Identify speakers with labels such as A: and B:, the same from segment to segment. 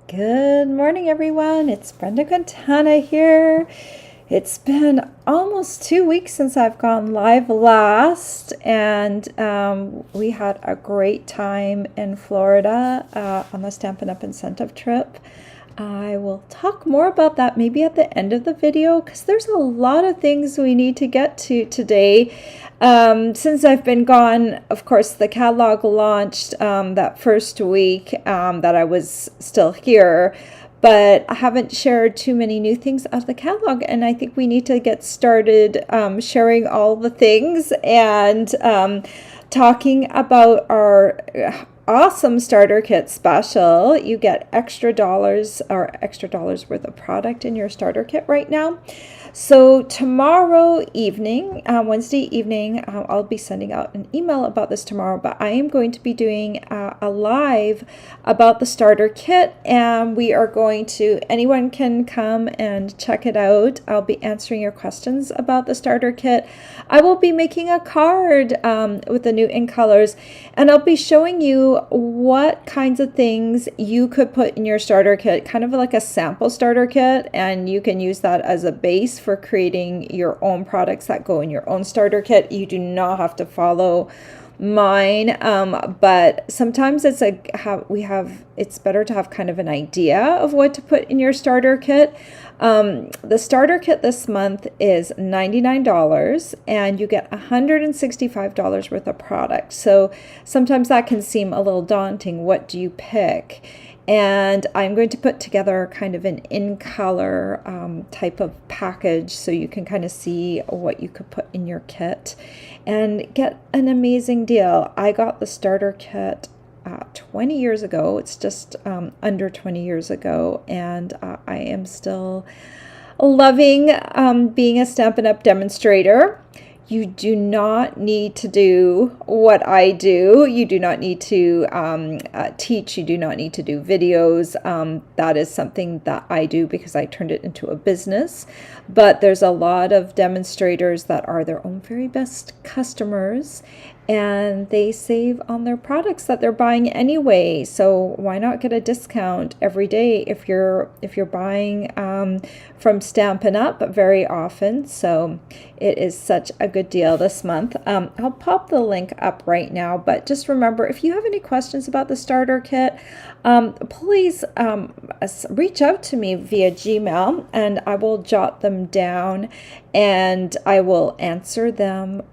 A: Good morning, everyone. It's Brenda Quintana here. It's been almost 2 weeks since I've gone live last, and we had a great time in Florida on the Stampin' Up! Incentive trip. I will talk more about that maybe at the end of the video because there's a lot of things we need to get to today. Since I've been gone, of course, the catalog launched that first week that I was still here, but I haven't shared too many new things out of the catalog, and I think we need to get started sharing all the things and talking about our awesome starter kit special. You get extra dollars worth of product in your starter kit right now. So tomorrow evening, Wednesday evening, I'll be sending out an email about this tomorrow, but I am going to be doing a live about the starter kit, and we are going to, anyone can come and check it out. I'll be answering your questions about the starter kit. I will be making a card with the new ink colors, and I'll be showing you what kinds of things you could put in your starter kit, kind of like a sample starter kit, and you can use that as a base for creating your own products that go in your own starter kit. You do not have to follow mine, but sometimes it's it's better to have kind of an idea of what to put in your starter kit. The starter kit this month is $99, and you get $165 worth of product. So sometimes that can seem a little daunting. What do you pick? And I'm going to put together kind of an in-color type of package so you can kind of see what you could put in your kit and get an amazing deal. I got the starter kit 20 years ago. It's just under 20 years ago, and I am still loving being a Stampin' Up! Demonstrator. You do not need to do what I do. You do not need to teach. You do not need to do videos. That is something that I do because I turned it into a business. But there's a lot of demonstrators that are their own very best customers, and they save on their products that they're buying anyway. So why not get a discount every day if you're buying from Stampin' Up! Very often? So it is such a good deal this month. I'll pop the link up right now, but just remember, if you have any questions about the starter kit, please reach out to me via Gmail, and I will jot them down and I will answer them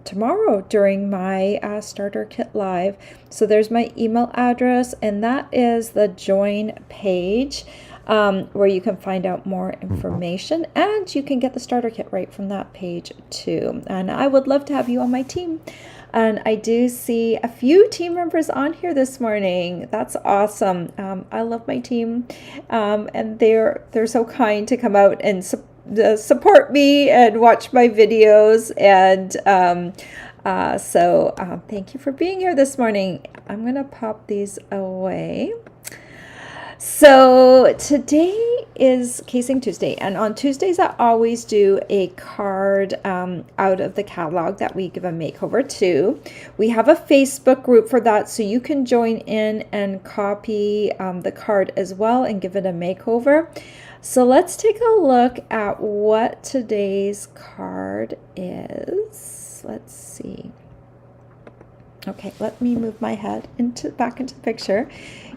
A: tomorrow during my starter kit live. So there's my email address, and that is the join page where you can find out more information, and you can get the starter kit right from that page too. And I would love to have you on my team. And I do see a few team members on here this morning. That's awesome. I love my team, and they're so kind to come out and support me and watch my videos, and so thank you for being here this morning. I'm gonna pop these away. So today is Casing Tuesday, and on Tuesdays I always do a card out of the catalog that we give a makeover to. We have a Facebook group for that, so you can join in and copy the card as well and give it a makeover. So let's take a look at what today's card is. Let's see. Okay, let me move my head back into the picture.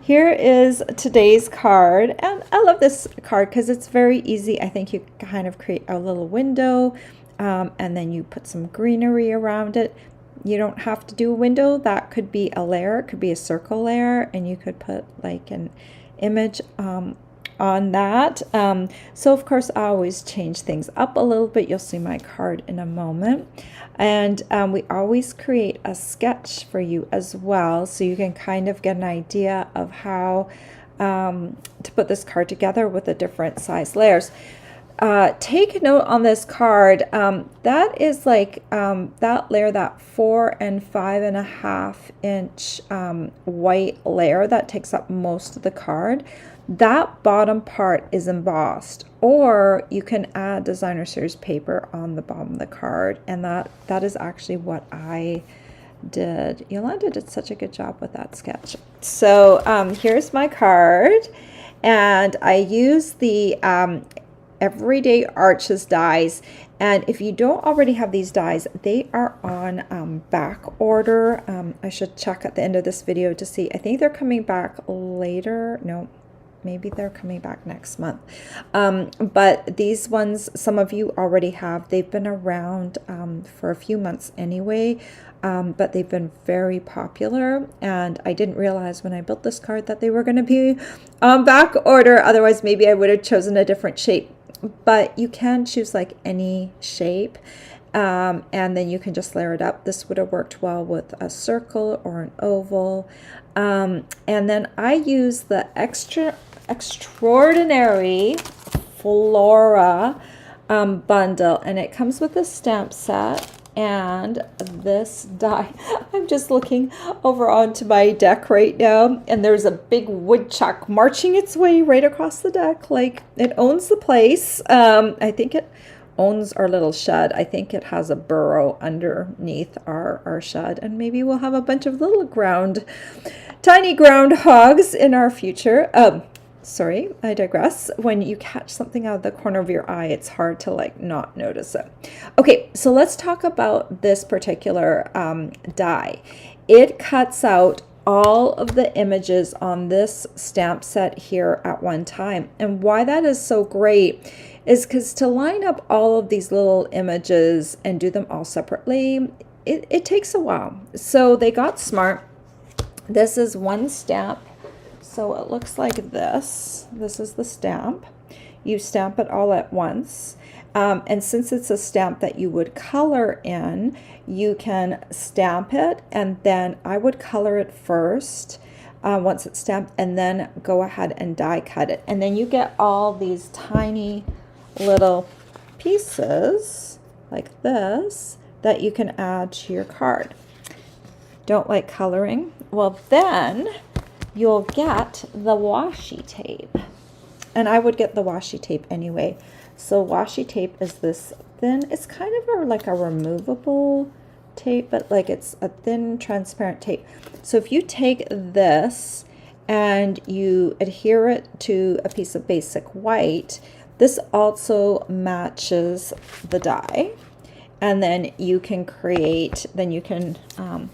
A: Here is today's card, and I love this card because it's very easy. I think you kind of create a little window, and then you put some greenery around it. You don't have to do a window. That could be a layer. It could be a circle layer, and you could put like an image on that. So of course I always change things up a little bit. You'll see my card in a moment. And we always create a sketch for you as well, so you can kind of get an idea of how to put this card together with the different size layers. Take a note on this card. That is like that layer, that 4 and 5.5 inch white layer that takes up most of the card. That bottom part is embossed, or you can add designer series paper on the bottom of the card, and that is actually what I did. Yolanda did such a good job with that sketch. So here's my card, And I use the Everyday Arches dies, and if you don't already have these dies, they are on back order. I should check at the end of this video to see. I think they're coming back later. No, maybe they're coming back next month. But these ones, some of you already have. They've been around for a few months anyway, but they've been very popular, and I didn't realize when I built this card that they were going to be on back order. Otherwise, maybe I would have chosen a different shape. But you can choose like any shape, and then you can just layer it up. This would have worked well with a circle or an oval. And then I use the extraordinary Flora bundle, and it comes with a stamp set and this die. I'm just looking over onto my deck right now, and there's a big woodchuck marching its way right across the deck, like it owns the place. I think it owns our little shed. I think it has a burrow underneath our shed, and maybe we'll have a bunch of little tiny groundhogs in our future. Sorry, I digress. When you catch something out of the corner of your eye, it's hard to like not notice it. Okay, so let's talk about this particular die. It cuts out all of the images on this stamp set here at one time. And why that is so great is because to line up all of these little images and do them all separately, it takes a while. So they got smart. This is one stamp. So it looks like this. This is the stamp. You stamp it all at once. And since it's a stamp that you would color in, you can stamp it, and then I would color it first once it's stamped, and then go ahead and die cut it. And then you get all these tiny little pieces like this that you can add to your card. Don't like coloring? Well, then you'll get the washi tape, and I would get the washi tape anyway. So washi tape is this thin, it's kind of like a removable tape, but like it's a thin transparent tape. So if you take this and you adhere it to a piece of basic white, this also matches the die, and then you can create, then you can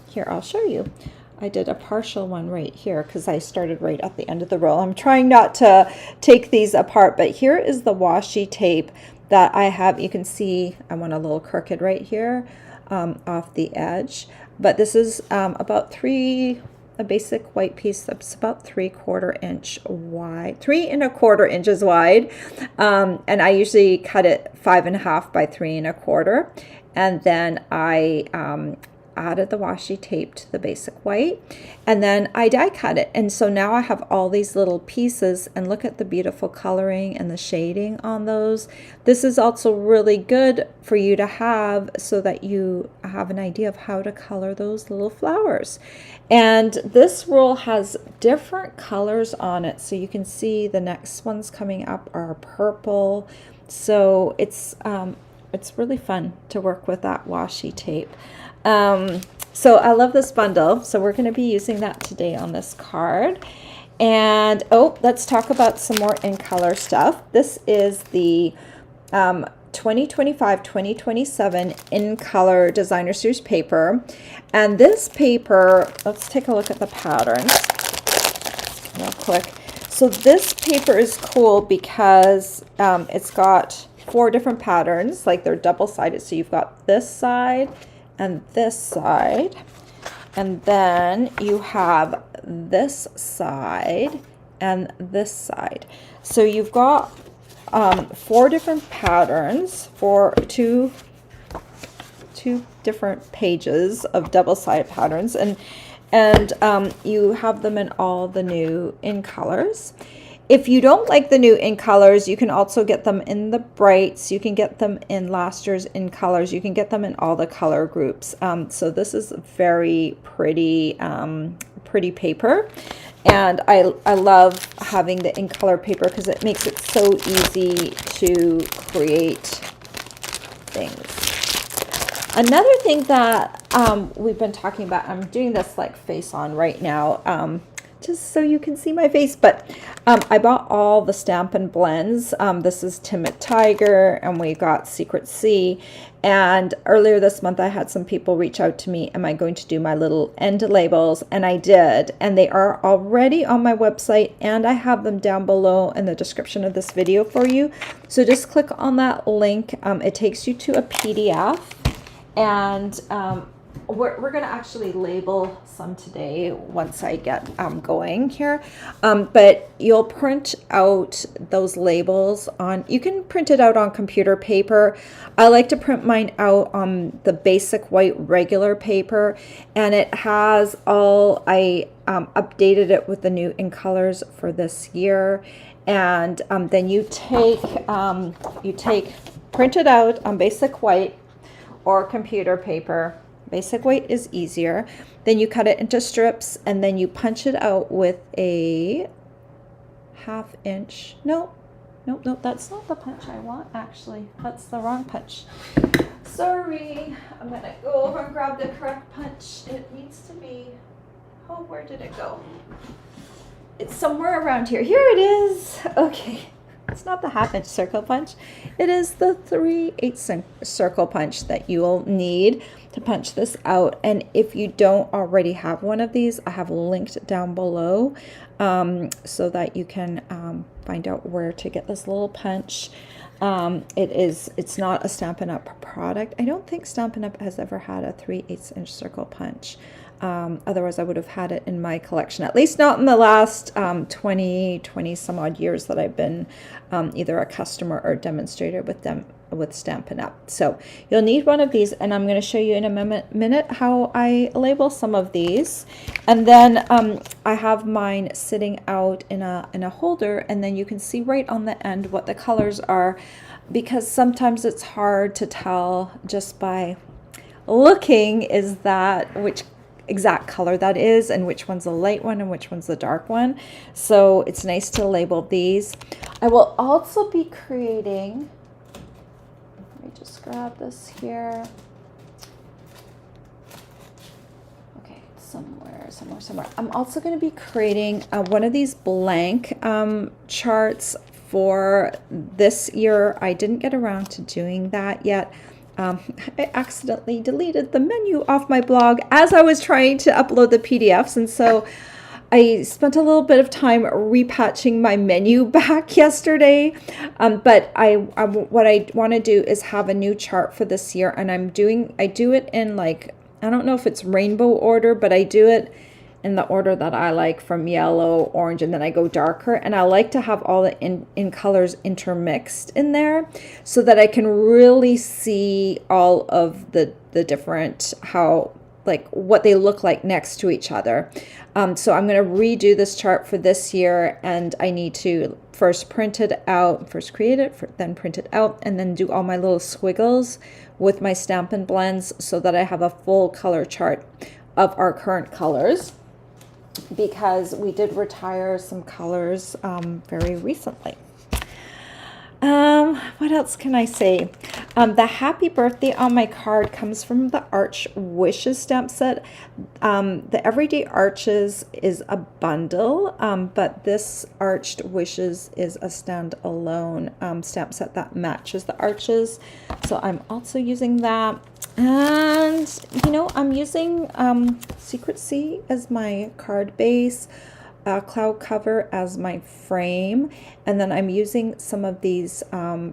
A: here, I'll show you. I did a partial one right here because I started right at the end of the roll. I'm trying not to take these apart, but here is the washi tape that I have. You can see I went a little crooked right here off the edge, but this is about a basic white piece that's about 3/4 inch wide, 3 1/4 inches wide, and I usually cut it 5.5 by 3 1/4, and then I added the washi tape to the basic white, and then I die cut it. And so now I have all these little pieces, and look at the beautiful coloring and the shading on those. This is also really good for you to have so that you have an idea of how to color those little flowers. And this roll has different colors on it, so you can see the next ones coming up are purple. So it's really fun to work with that washi tape. So I love this bundle. So we're going to be using that today on this card. And let's talk about some more in color stuff. This is the 2025-2027 in color designer series paper. And this paper, let's take a look at the patterns real quick. So this paper is cool because it's got 4 different patterns, like they're double-sided. So you've got this side and this side, and then you have this side and this side. So you've got 4 different patterns for two different pages of double-sided patterns, and you have them in all the new in colors. If you don't like the new in colors, you can also get them in the brights. You can get them in last year's in colors. You can get them in all the color groups. So this is very pretty, pretty paper. And I love having the in color paper because it makes it so easy to create things. Another thing that we've been talking about, I'm doing this like face on right now, just so you can see my face. But I bought all the Stampin' blends. This is Timid Tiger, and we got Secret Sea. And earlier this month, I had some people reach out to me, am I going to do my little end labels? And I did. And they are already on my website, and I have them down below in the description of this video for you. So just click on that link. It takes you to a PDF. And we're going to actually label some today once I get going here. But you'll print out those labels on, you can print it out on computer paper. I like to print mine out on the basic white regular paper, and it has all, I updated it with the new ink colors for this year. And then you take, print it out on basic white or computer paper. Basic weight is easier. Then you cut it into strips, and then you punch it out with a 1/2 inch. Nope, that's not the punch I want, actually. That's the wrong punch. Sorry, I'm gonna go over and grab the correct punch. It needs to be, oh, where did it go? It's somewhere around here. Here it is. Okay. It's not the 1/2 inch circle punch. It is the 3/8 circle punch that you will need to punch this out. And if you don't already have one of these, I have linked down below so that you can find out where to get this little punch. It's not a Stampin' Up! Product. I don't think Stampin' Up! Has ever had a 3/8 inch circle punch. Otherwise I would have had it in my collection, at least not in the last 20 some odd years that I've been either a customer or demonstrator with them with Stampin' Up! So you'll need one of these, and I'm going to show you in a minute how I label some of these. And then I have mine sitting out in a holder, and then you can see right on the end what the colors are, because sometimes it's hard to tell just by looking is that which exact color that is, and which one's the light one and which one's the dark one. So it's nice to label these. I will also be creating, let me just grab this here. Okay, somewhere. I'm also going to be creating one of these blank charts for this year. I didn't get around to doing that yet. I accidentally deleted the menu off my blog as I was trying to upload the PDFs, and so I spent a little bit of time repatching my menu back yesterday. But what I want to do is have a new chart for this year, and I do it in, like, I don't know if it's rainbow order, but I do it in the order that I like, from yellow, orange, and then I go darker. And I like to have all the in colors intermixed in there so that I can really see all of the different, how, like, what they look like next to each other. So I'm going to redo this chart for this year, and I need to first print it out, first create it, then print it out, and then do all my little squiggles with my Stampin' blends so that I have a full color chart of our current colors, because we did retire some colors very recently. What else can I say? The happy birthday on my card comes from the Arch Wishes stamp set. The Everyday Arches is a bundle, but this Arched Wishes is a standalone stamp set that matches the arches. So I'm also using that. And, you know, I'm using Secret Sea as my card base, cloud cover as my frame, and then I'm using some of these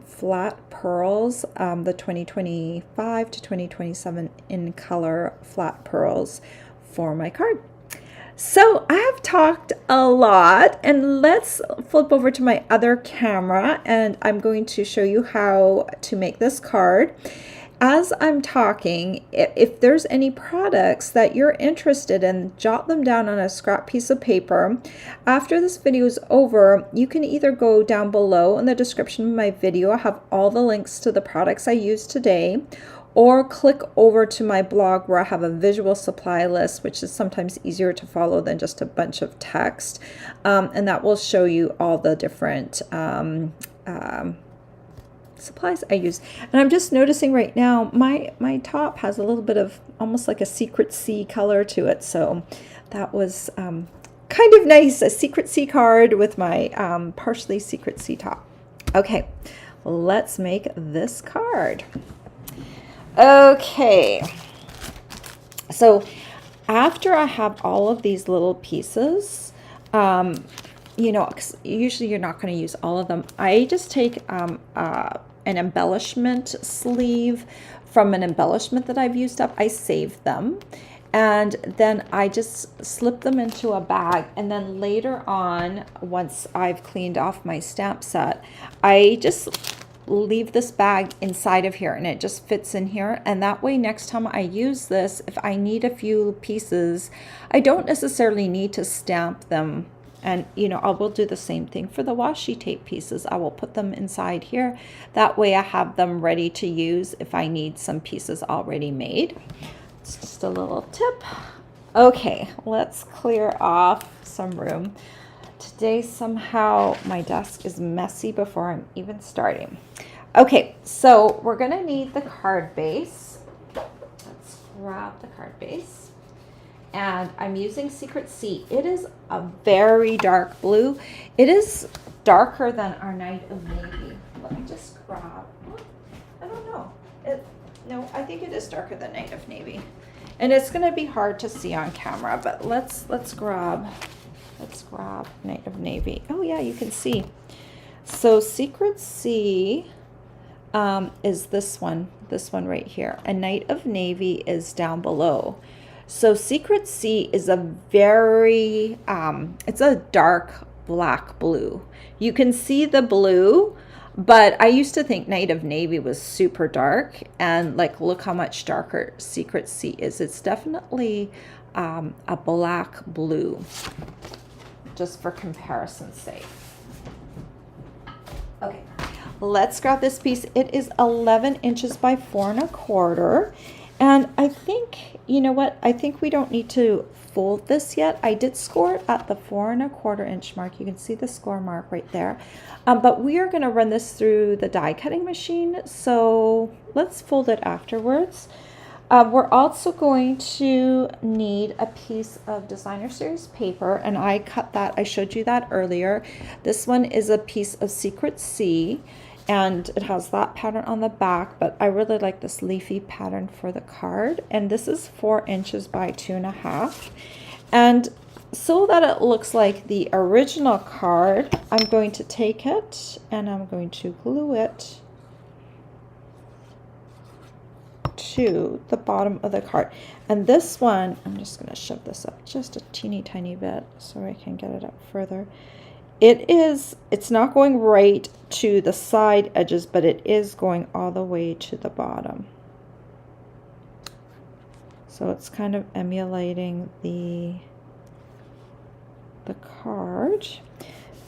A: flat pearls, the 2025 to 2027 in color flat pearls for my card. So I have talked a lot, and let's flip over to my other camera, and I'm going to show you how to make this card. As I'm talking, if there's any products that you're interested in, jot them down on a scrap piece of paper. After this video is over, you can either go down below in the description of my video. I have all the links to the products I used today, or click over to my blog where I have a visual supply list, which is sometimes easier to follow than just a bunch of text. And that will show you all the different supplies I use. And I'm just noticing right now my top has a little bit of almost like a Secret Sea color to it, so that was kind of nice, a secret C card with my partially secret C top. Okay, let's make this card. Okay, so after I have all of these little pieces, you know, usually you're not going to use all of them. I just take an embellishment sleeve from an embellishment that I've used up. I save them, and then I just slip them into a bag, and then later on, once I've cleaned off my stamp set, I just leave this bag inside of here, and it just fits in here, and that way next time I use this, if I need a few pieces, I don't necessarily need to stamp them. And you know, I will do the same thing for the washi tape pieces. I will put them inside here, that way I have them ready to use if I need some pieces already made. It's just a little tip. Okay, let's clear off some room. Today somehow my desk is messy before I'm even starting. Okay, so we're gonna need the card base. Let's grab the card base. And I'm using Secret C. It is a very dark blue. It is darker than our Night of Navy. Let me just grab, I don't know. No, I think it is darker than Night of Navy. And it's gonna be hard to see on camera, but let's grab Night of Navy. Oh yeah, you can see. So Secret C is this one right here. And Night of Navy is down below. So Secret C is a very, it's a dark black blue. You can see the blue, but I used to think Night of Navy was super dark, and like, look how much darker Secret C is. It's definitely a black blue, just for comparison's sake. Okay, let's grab this piece. It is 11 inches by 4 1/4. And I think, you know what, I think we don't need to fold this yet. I did score it at the 4 1/4 inch mark. You can see the score mark right there. But we are going to run this through the die cutting machine, so let's fold it afterwards. We're also going to need a piece of designer series paper, and I cut that. I showed you that earlier. This one is a piece of Secret C, and it has that pattern on the back, but I really like this leafy pattern for the card, and this is 4 inches by 2 1/2. And so that it looks like the original card, I'm going to take it and I'm going to glue it to the bottom of the card. And this one, I'm just going to shove this up just a teeny tiny bit so I can get it up further. It's not going right to the side edges, but it is going all the way to the bottom. So it's kind of emulating the card.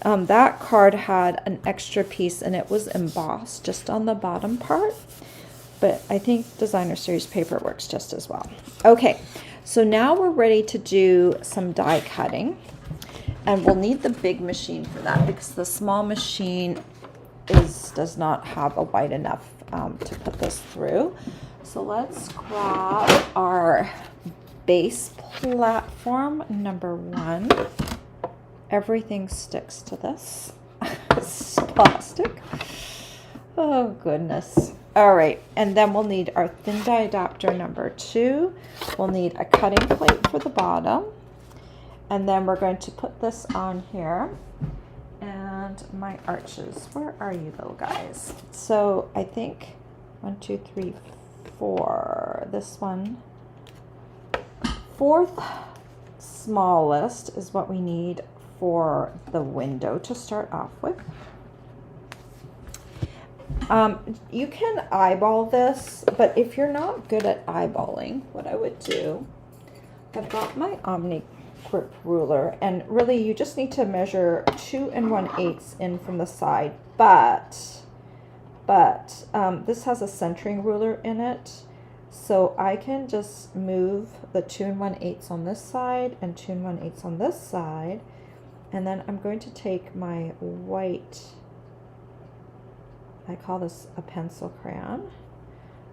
A: That card had an extra piece and it was embossed just on the bottom part, but I think designer series paper works just as well. Okay, so now we're ready to do some die cutting, and we'll need the big machine for that because the small machine does not have a wide enough to put this through. So let's grab our base platform number 1. Everything sticks to this. It's plastic. Oh goodness. All right, and then we'll need our thin die adapter number 2. We'll need a cutting plate for the bottom, and then we're going to put this on here. And my arches, where are you little guys? So I think 1, 2, 3, 4. This one, 4th smallest is what we need for the window to start off with. You can eyeball this, but if you're not good at eyeballing, what I would do, I've got my Omni Grip ruler, and really you just need to measure 2 1/8 in from the side, but this has a centering ruler in it, so I can just move the 2 1/8 on this side and 2 1/8 on this side. And then I'm going to take my white, I call this a pencil crayon,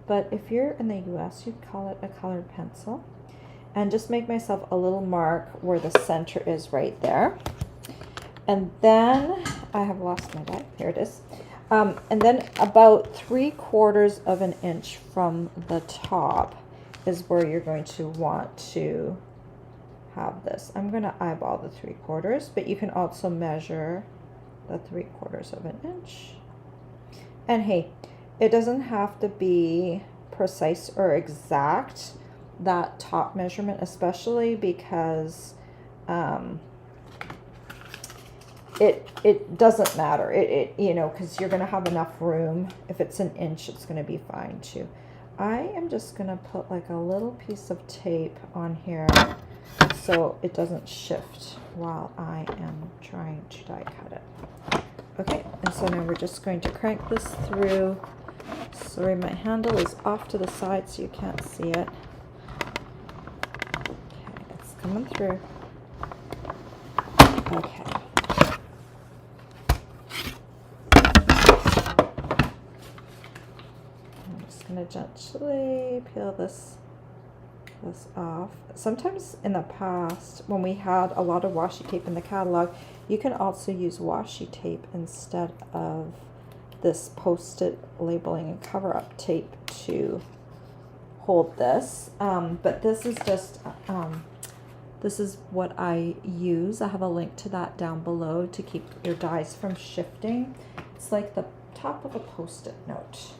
A: but if you're in the US, you'd call it a colored pencil. and just make myself a little mark where the center is right there. And then I have lost my die. Here it is. And then about 3/4 of an inch from the top is where you're going to want to have this. I'm going to eyeball the 3/4, but you can also measure the 3/4 of an inch. And hey, it doesn't have to be precise or exact, that top measurement, especially because it doesn't matter. You know, because you're going to have enough room. If it's an inch, it's going to be fine too. I am just going to put like a little piece of tape on here so it doesn't shift while I am trying to die cut it. Okay, and so now we're just going to crank this through. Sorry, my handle is off to the side so you can't see it. Okay, it's coming through. Okay. I'm just going to gently peel this off. Sometimes in the past, when we had a lot of washi tape in the catalog, you can also use washi tape instead of this post-it labeling and cover-up tape to hold this. But this is just, this is what I use. I have a link to that down below to keep your dies from shifting. It's like the top of a post-it note.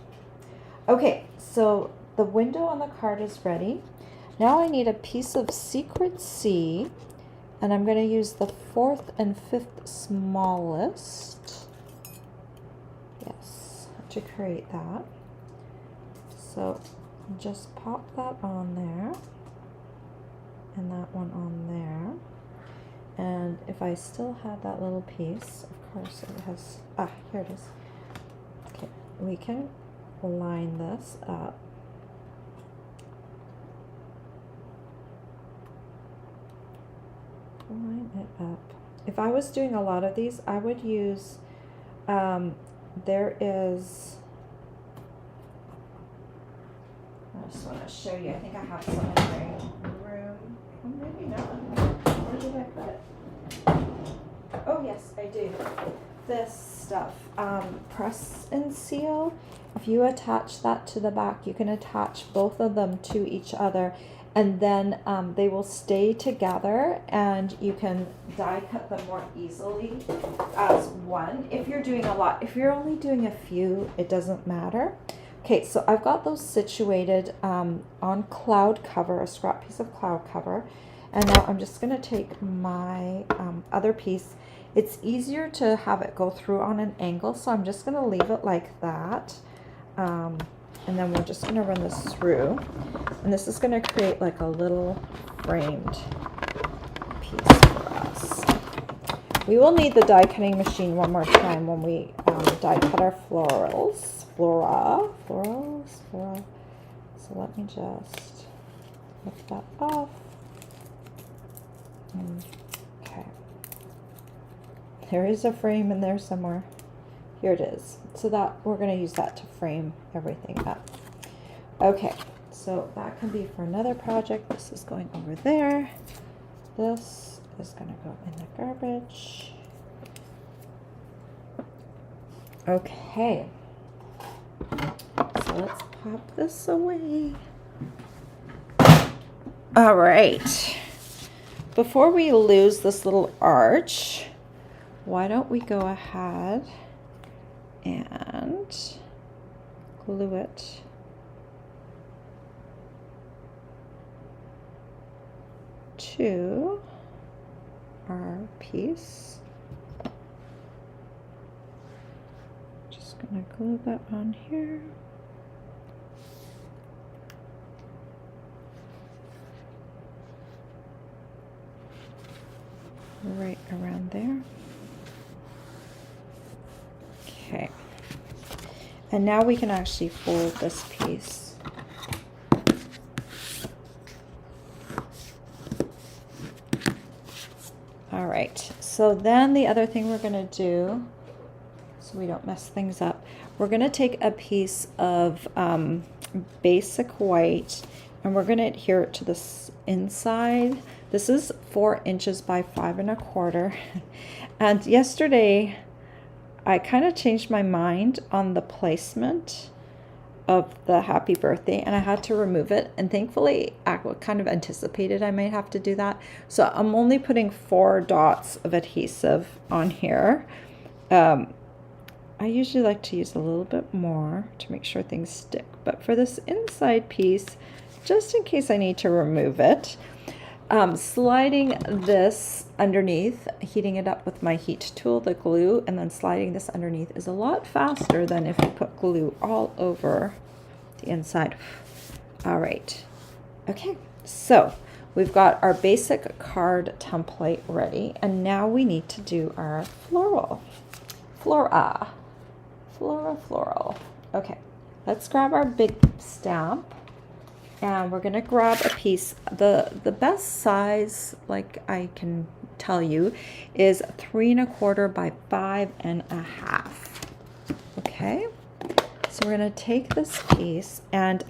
A: Okay, so the window on the card is ready. Now I need a piece of Secret C, and I'm going to use the 4th and 5th smallest. Yes, to create that. So just pop that on there, and that one on there. And if I still had that little piece, of course it has, here it is. Okay, we can line this up. Line it up. If I was doing a lot of these, I would use, there is, I just want to show you, I think I have some in my room. Oh, maybe not. Where did I put it? Oh yes, I do. This stuff, press and seal. If you attach that to the back, you can attach both of them to each other, and then they will stay together, and you can die cut them more easily as one. If you're doing a lot, if you're only doing a few, it doesn't matter. Okay, so I've got those situated on cloud cover, a scrap piece of cloud cover, and now I'm just going to take my other piece. It's easier to have it go through on an angle, so I'm just going to leave it like that. And then we're just going to run this through, and this is going to create like a little framed piece for us. We will need the die cutting machine one more time when we die cut our florals. Flora. So let me just lift that off. Okay. There is a frame in there somewhere. Here it is. So that we're going to use that to frame everything up. Okay, so that can be for another project. This is going over there. This is going to go in the garbage. Okay. So let's pop this away. All right. Before we lose this little arch, why don't we go ahead and glue it to our piece. Just gonna glue that on here. Right around there. Okay. And now we can actually fold this piece. All right, so then the other thing we're going to do, so we don't mess things up, we're going to take a piece of basic white, and we're going to adhere it to this inside. This is 4 inches by 5 1/4. And yesterday I kind of changed my mind on the placement of the happy birthday, and I had to remove it, and thankfully I kind of anticipated I might have to do that. So I'm only putting 4 dots of adhesive on here. I usually like to use a little bit more to make sure things stick, but for this inside piece, just in case I need to remove it, sliding this underneath, heating it up with my heat tool, the glue, and then sliding this underneath is a lot faster than if you put glue all over the inside. All right. Okay, so we've got our basic card template ready, and now we need to do our floral. Floral. Okay, let's grab our big stamp. And we're going to grab a piece. The best size, like I can tell you, is 3 1/4 by 5 1/2. Okay, so we're going to take this piece, and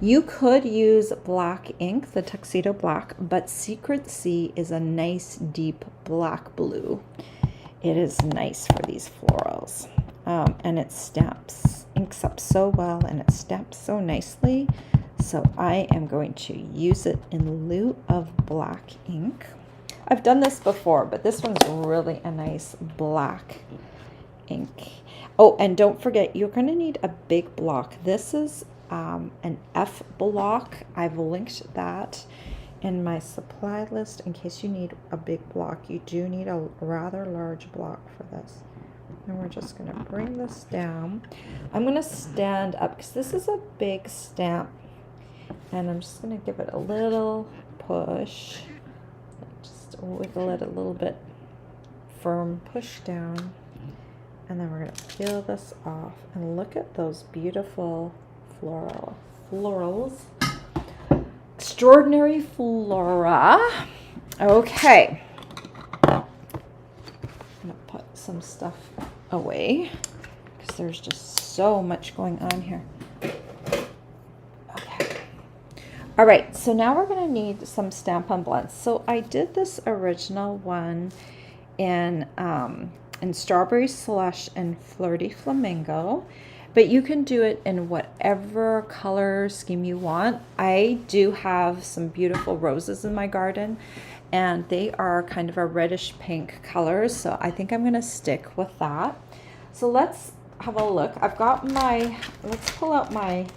A: you could use black ink, the tuxedo black, but Secret Sea is a nice deep black blue. It is nice for these florals, and it inks up so well, and it stamps so nicely. So I am going to use it in lieu of black ink. I've done this before, but this one's really a nice black ink. Oh, and don't forget, you're going to need a big block. This is an F block. I've linked that in my supply list in case you need a big block. You do need a rather large block for this. And we're just going to bring this down. I'm going to stand up because this is a big stamp. And I'm just going to give it a little push. Just wiggle it a little bit firm, push down. And then we're going to peel this off. And look at those beautiful florals. Extraordinary Flora. Okay. I'm going to put some stuff away because there's just so much going on here. All right, so now we're going to need some Stampin' blends. So I did this original one in Strawberry Slush and Flirty Flamingo, but you can do it in whatever color scheme you want. I do have some beautiful roses in my garden, and they are kind of a reddish pink color, so I think I'm going to stick with that. So let's have a look. Let's pull out my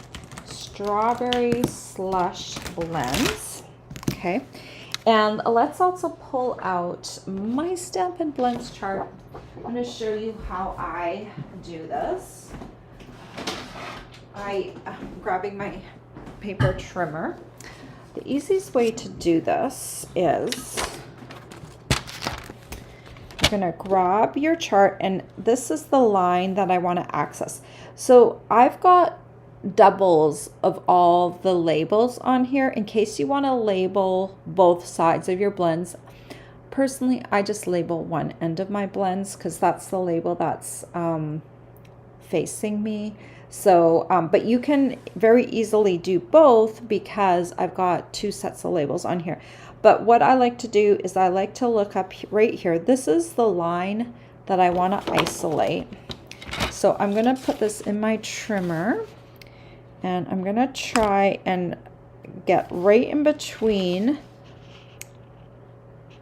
A: Strawberry Slush blends. Okay, and let's also pull out my Stampin' Blends chart. I'm going to show you how I do this. I'm grabbing my paper trimmer. The easiest way to do this is you're going to grab your chart, and this is the line that I want to access. So I've got doubles of all the labels on here in case you want to label both sides of your blends. Personally, I just label one end of my blends because that's the label that's facing me. So, but you can very easily do both because I've got 2 sets of labels on here. But what I like to do is I like to look up right here. This is the line that I want to isolate. So I'm going to put this in my trimmer. And I'm going to try and get right in between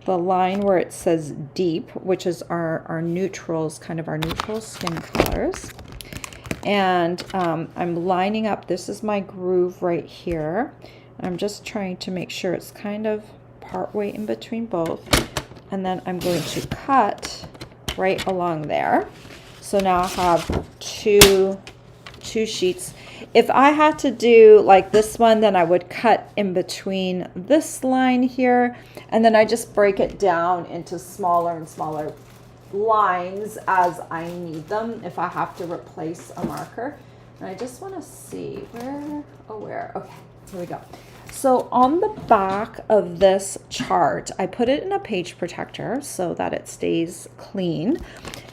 A: the line where it says deep, which is our neutrals, kind of our neutral skin colors. And I'm lining up, this is my groove right here. I'm just trying to make sure it's kind of partway in between both. And then I'm going to cut right along there. So now I have two sheets. If I had to do like this one, then I would cut in between this line here, and then I just break it down into smaller and smaller lines as I need them if I have to replace a marker. And I just want to see where, okay, here we go. So on the back of this chart, I put it in a page protector so that it stays clean.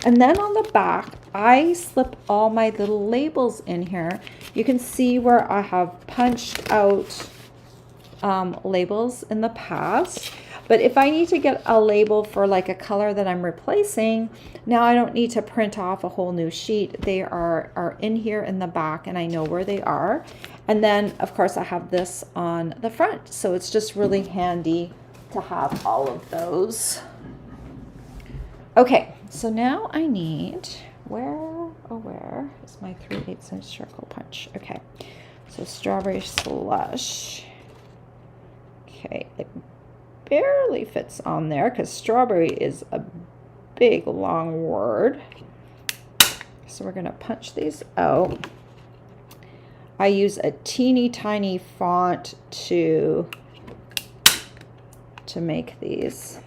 A: And then on the back, I slip all my little labels in here. You can see where I have punched out labels in the past. But if I need to get a label for like a color that I'm replacing, now I don't need to print off a whole new sheet. They are in here in the back and I know where they are. And then of course I have this on the front. So it's just really handy to have all of those. Okay, so now I need, where is my 3/8 inch circle punch? Okay, so strawberry slush. Okay, it barely fits on there because strawberry is a big long word. So we're gonna punch these out. I use a teeny tiny font to make these.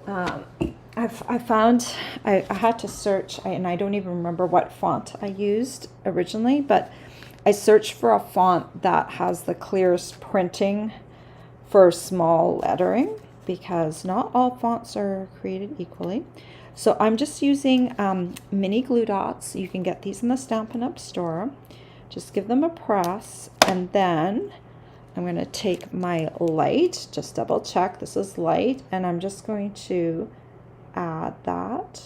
A: I found I had to search, and I don't even remember what font I used originally, but I searched for a font that has the clearest printing for small lettering because not all fonts are created equally. So I'm just using mini glue dots. You can get these in the Stampin' Up store. Just give them a press, and then I'm going to take my light, just double check this is light, and I'm just going to add that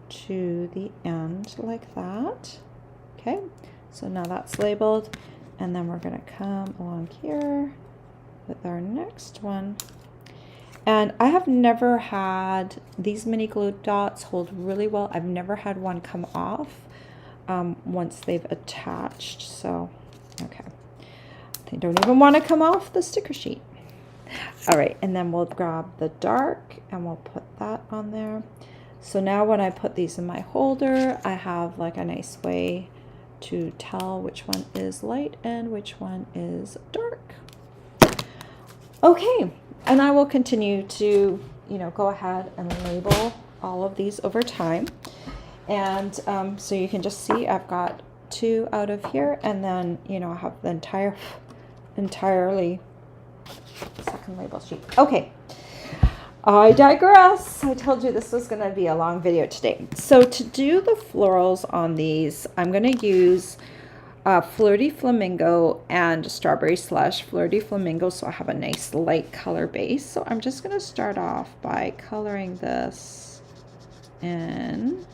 A: to the end like that. Okay, so now that's labeled, and then we're going to come along here with our next one. And I have never had, these mini glue dots hold really well. I've never had one come off once they've attached. So, okay. They don't even want to come off the sticker sheet. All right, and then we'll grab the dark and we'll put that on there. So now when I put these in my holder, I have like a nice way to tell which one is light and which one is dark. Okay, and I will continue to, go ahead and label all of these over time. And so you can just see I've got 2 out of here, and then, I have the entirely second label sheet. Okay, I digress. I told you this was going to be a long video today. So to do the florals on these, I'm going to use Fleur de Flamingo and Strawberry Slush. Fleur de Flamingo, so I have a nice light color base. So I'm just going to start off by coloring this in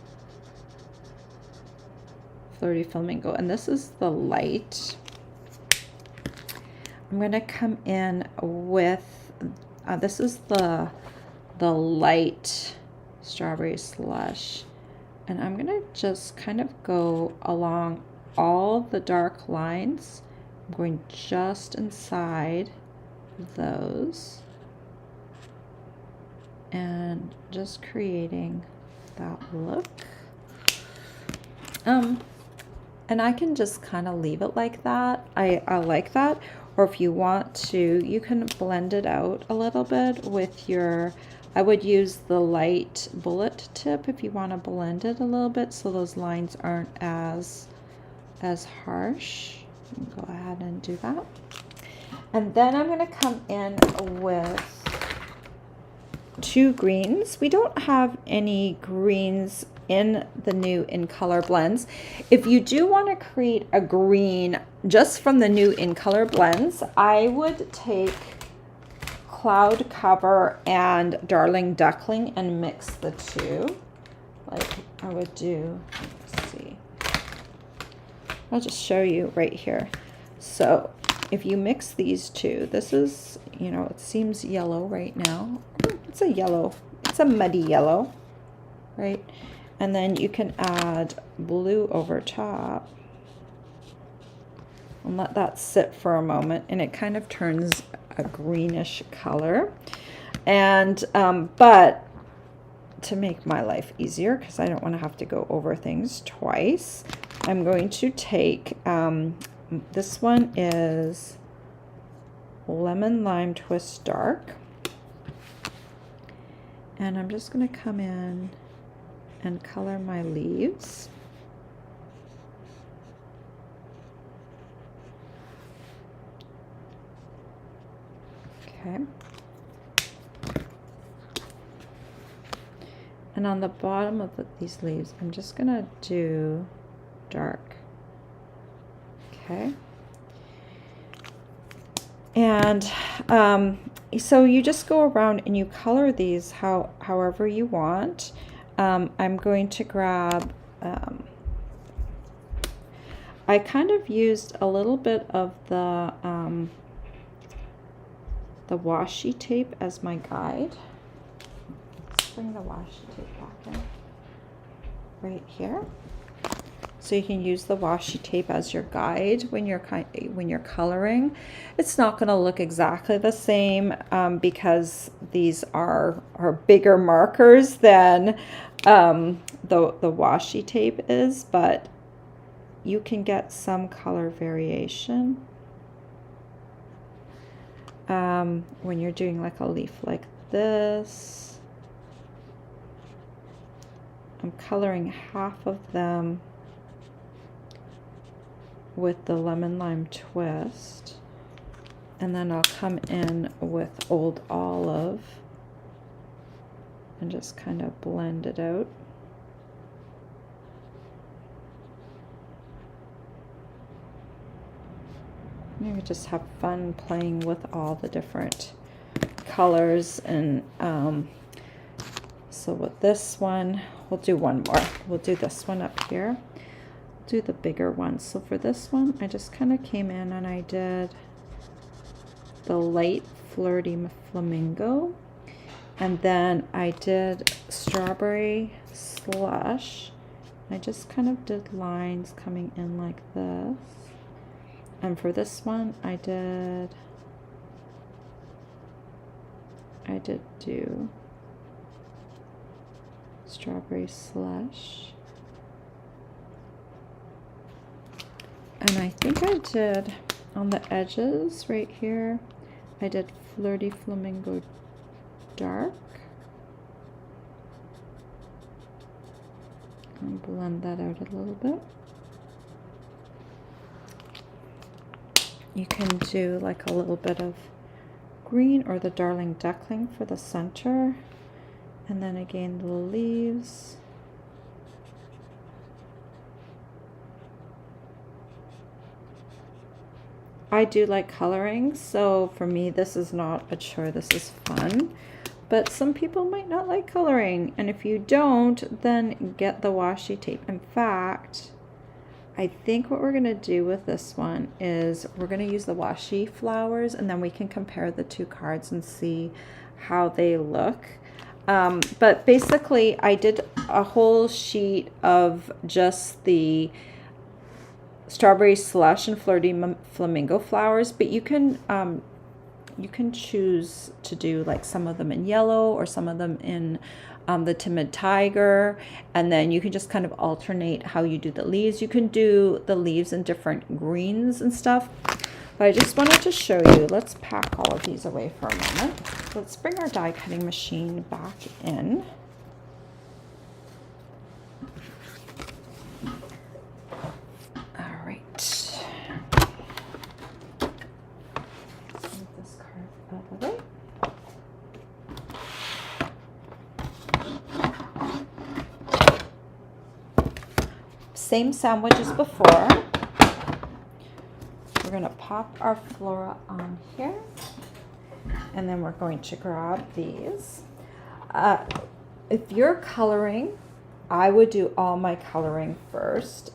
A: Fleur de Flamingo, and this is the light. I'm going to come in with, this is the light Strawberry Slush, and I'm going to just kind of go along all the dark lines. I'm going just inside those and just creating that look. And I can just kind of leave it like that. I like that. Or if you want to, you can blend it out a little bit with your, I would use the light bullet tip if you want to blend it a little bit so those lines aren't as harsh. Go ahead and do that. And then I'm going to come in with 2 greens. We don't have any greens in the new In Color blends. If you do want to create a green just from the new In Color blends, I would take Cloud Cover and Darling Duckling and mix the 2. Like I would do, let's see. I'll just show you right here. So if you mix these 2, this is, it seems yellow right now. It's a yellow, it's a muddy yellow, right? And then you can add blue over top and let that sit for a moment, and it kind of turns a greenish color. And but to make my life easier, because I don't want to have to go over things twice, I'm going to take, this one is Lemon Lime Twist Dark, and I'm just going to come in and color my leaves. Okay. And on the bottom of these leaves, I'm just gonna do dark. Okay. And so you just go around and you color these however you want. I'm going to grab, I kind of used a little bit of the washi tape as my guide. Let's bring the washi tape back in right here. So you can use the washi tape as your guide when you're coloring. It's not going to look exactly the same because these are bigger markers than the washi tape is, but you can get some color variation when you're doing like a leaf like this. I'm coloring half of them with the lemon lime twist, and then I'll come in with old olive and just kind of blend it out. You can just have fun playing with all the different colors. And so with this one, we'll do one more. We'll do this one up here. Do the bigger one. So for this one, I just kind of came in and I did the light flirty flamingo, and then I did strawberry slush. I just kind of did lines coming in like this. And for this one, I did do strawberry slush. And I think I did on the edges right here, I did flirty flamingo dark. And blend that out a little bit. You can do like a little bit of green or the darling duckling for the center. And then again, the leaves. I do like coloring, so for me this is not a chore, this is fun. But some people might not like coloring, and if you don't, then get the washi tape. In fact, I think what we're going to do with this one is we're going to use the washi flowers, and then we can compare the two cards and see how they look. But basically I did a whole sheet of just the strawberry slush and flirty flamingo flowers, but you can choose to do like some of them in yellow or some of them in the timid tiger, and then you can just kind of alternate how you do the leaves. You can do the leaves in different greens and stuff, but I just wanted to show you. Let's pack all of these away for a moment. Let's bring our die cutting machine back in. Same sandwich as before. We're going to pop our Flora on here, and then we're going to grab these. If you're coloring, I would do all my coloring first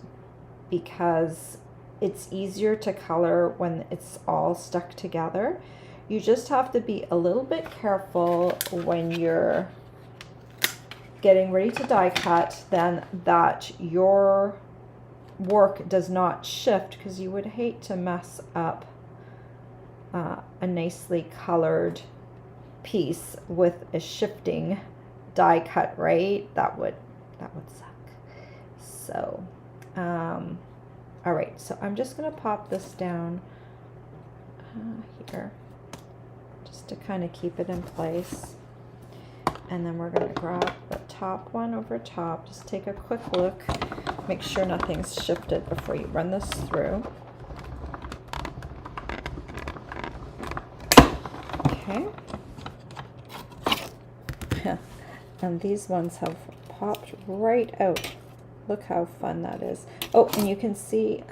A: because it's easier to color when it's all stuck together. You just have to be a little bit careful when you're getting ready to die cut, then that your work does not shift, because you would hate to mess up a nicely colored piece with a shifting die cut, right? That would suck. So all right, so I'm just gonna pop this down here just to kind of keep it in place. And then we're going to grab the top one over top. Just take a quick look. Make sure nothing's shifted before you run this through. Okay. Okay. And these ones have popped right out. Look how fun that is. Oh, and you can see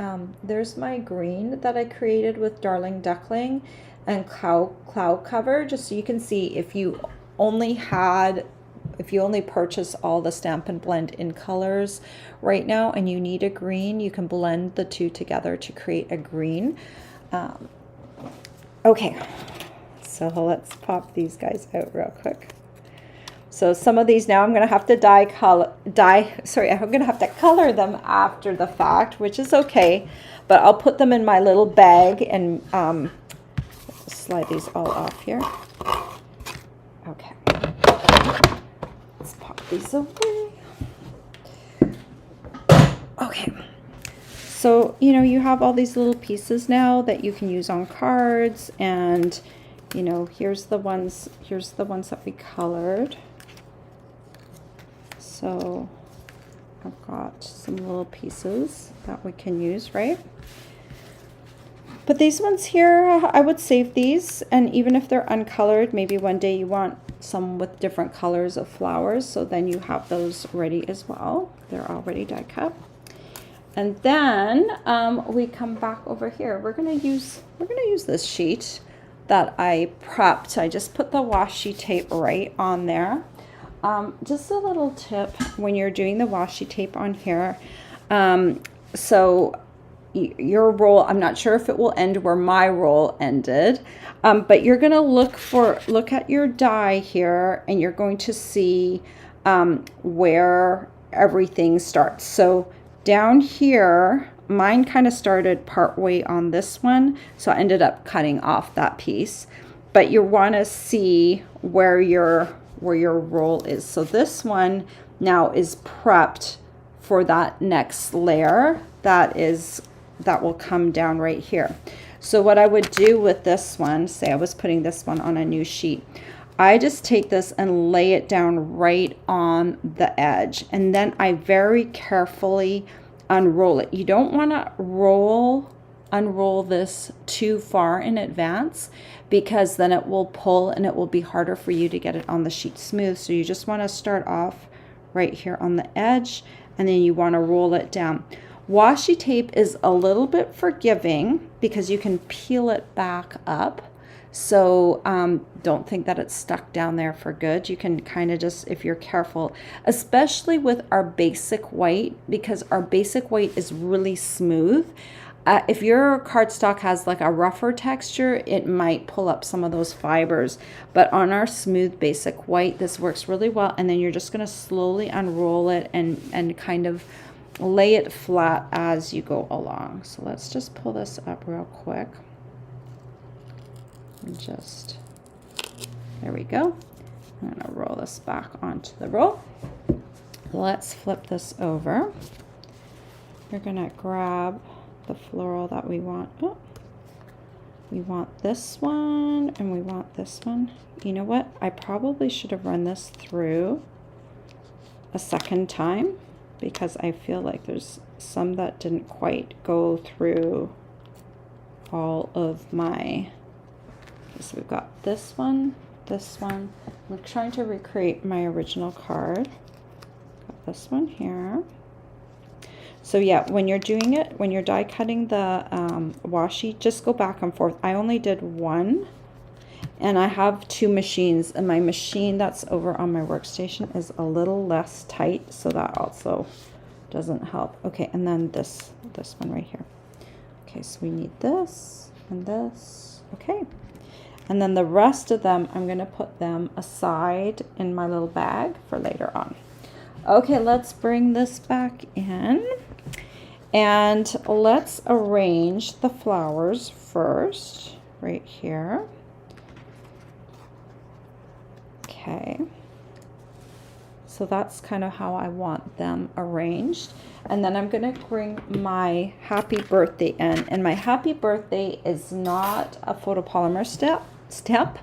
A: there's my green that I created with Darling Duckling and Cloud Cover, just so you can see if you only purchase all the Stampin' Blend in colors right now and you need a green, you can blend the two together to create a green. Okay, so let's pop these guys out real quick. So some of these now I'm going to have to I'm going to have to color them after the fact, which is okay, but I'll put them in my little bag and slide these all off here. Okay. Let's pop these away. Okay. So, you know, you have all these little pieces now that you can use on cards, and you know, here's the ones that we colored. So I've got some little pieces that we can use, right? But these ones here, I would save these, and even if they're uncolored, maybe one day you want some with different colors of flowers, so then you have those ready as well. They're already die cut. And then we come back over here. We're gonna use this sheet that I prepped. I just put the washi tape right on there. Just a little tip when you're doing the washi tape on here. So your roll, I'm not sure if it will end where my roll ended, but you're going to look at your die here, and you're going to see where everything starts. So down here, mine kind of started partway on this one, so I ended up cutting off that piece. But you want to see where your roll is. So this one now is prepped for that next layer that will come down right here. So what I would do with this one, say I was putting this one on a new sheet, I just take this and lay it down right on the edge, and then I very carefully unroll it. You don't want to unroll this too far in advance, because then it will pull and it will be harder for you to get it on the sheet smooth. So you just want to start off right here on the edge, and then you want to roll it down. Washi tape is a little bit forgiving because you can peel it back up. So don't think that it's stuck down there for good. You can kind of just, if you're careful, especially with our basic white, because our basic white is really smooth. If your cardstock has like a rougher texture, it might pull up some of those fibers. But on our smooth basic white, this works really well. And then you're just going to slowly unroll it and kind of lay it flat as you go along. So let's just pull this up real quick. And just, there we go. I'm going to roll this back onto the roll. Let's flip this over. You're going to grab the floral that we want. Oh, we want this one and we want this one. You know what? I probably should have run this through a second time, because I feel like there's some that didn't quite go through all of my. So we've got this one, this one. I'm trying to recreate my original card. Got this one here. So yeah, when you're doing it, when you're die cutting the washi, just go back and forth. I only did one, and I have two machines, and my machine that's over on my workstation is a little less tight, so that also doesn't help. Okay, and then this one right here. Okay, so we need this and this. Okay, and then the rest of them, I'm going to put them aside in my little bag for later on. Okay, let's bring this back in. And let's arrange the flowers first, right here. Okay. So that's kind of how I want them arranged. And then I'm going to bring my happy birthday in. And my happy birthday is not a photopolymer step.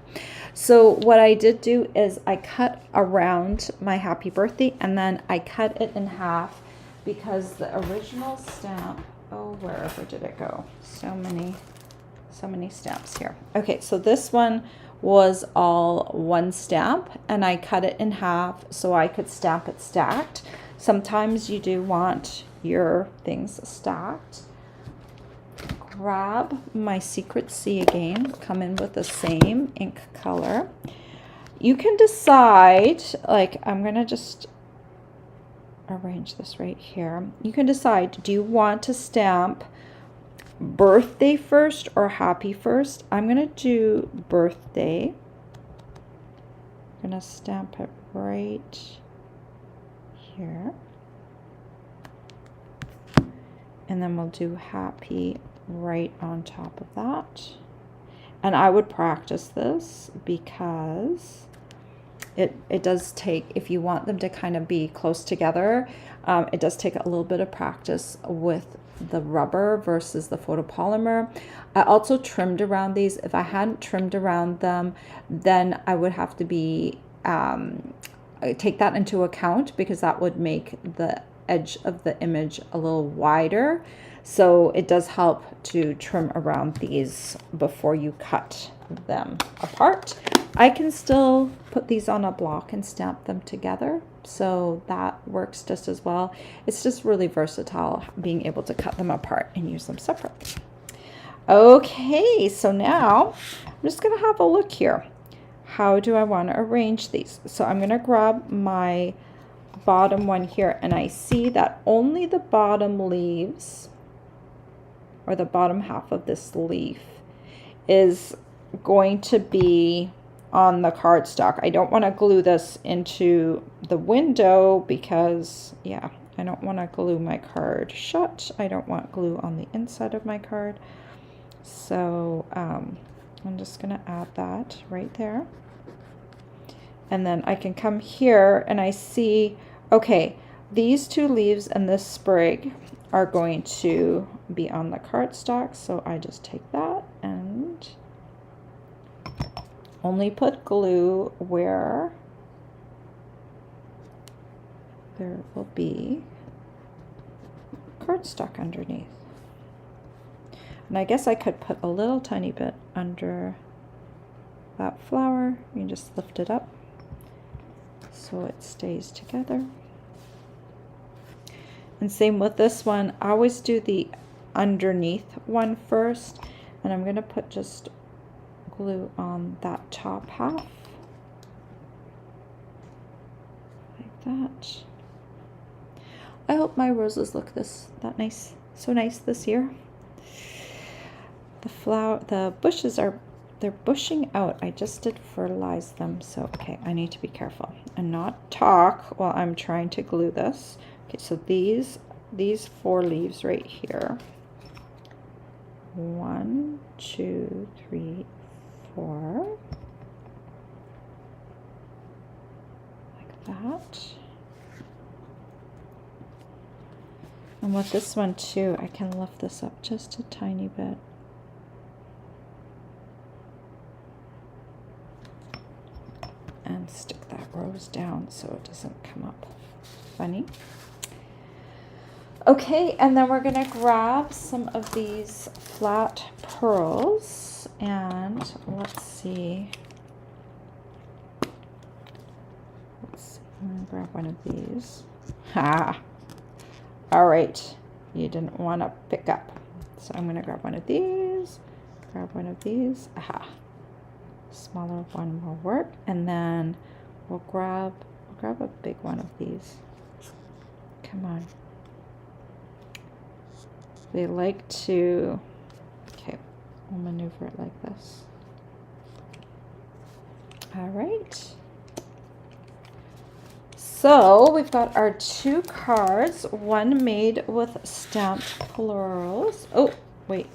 A: So what I did do is I cut around my happy birthday, and then I cut it in half, because the original stamp, oh, wherever did it go? So many stamps here. Okay, so this one was all one stamp, and I cut it in half so I could stamp it stacked. Sometimes you do want your things stacked. Grab my Secret C again, come in with the same ink color. You can decide, like I'm gonna just arrange this right here. You can decide, do you want to stamp birthday first or happy first? I'm gonna do birthday. I'm gonna stamp it right here. And then we'll do happy right on top of that. And I would practice this because it does take, if you want them to kind of be close together, it does take a little bit of practice with the rubber versus the photopolymer. I also trimmed around these. If I hadn't trimmed around them, then I would have to be take that into account, because that would make the edge of the image a little wider. So it does help to trim around these before you cut them apart. I can still put these on a block and stamp them together, so that works just as well. It's just really versatile being able to cut them apart and use them separate. Okay, so now I'm just gonna have a look here. How do I want to arrange these? So I'm gonna grab my bottom one here, and I see that only the bottom leaves, or the bottom half of this leaf, is going to be on the cardstock. I don't want to glue this into the window because, yeah, I don't want to glue my card shut. I don't want glue on the inside of my card. So I'm just going to add that right there. And then I can come here and I see, okay, these two leaves and this sprig are going to be on the cardstock. So I just take that and only put glue where there will be cardstock underneath. And I guess I could put a little tiny bit under that flower. You can just lift it up so it stays together. And same with this one. I always do the underneath one first, and I'm going to put just glue on that top half like that. I hope my roses look that nice, so nice this year. The bushes they're bushing out. I just did fertilize them, so okay, I need to be careful and not talk while I'm trying to glue this. Okay, so these 4 leaves right here. 1, 2, 3, 4. Like that. And with this one too, I can lift this up just a tiny bit. And stick that rose down so it doesn't come up funny. Okay, and then we're gonna grab some of these flat pearls, and let's see. I'm gonna grab one of these. Ha! All right, you didn't want to pick up, so I'm gonna grab one of these. Grab one of these. Aha! Smaller one will work, and then we'll grab a big one of these. Come on. They like to, okay, we'll maneuver it like this. All right. So we've got our 2 cards, one made with stamped florals. Oh, wait,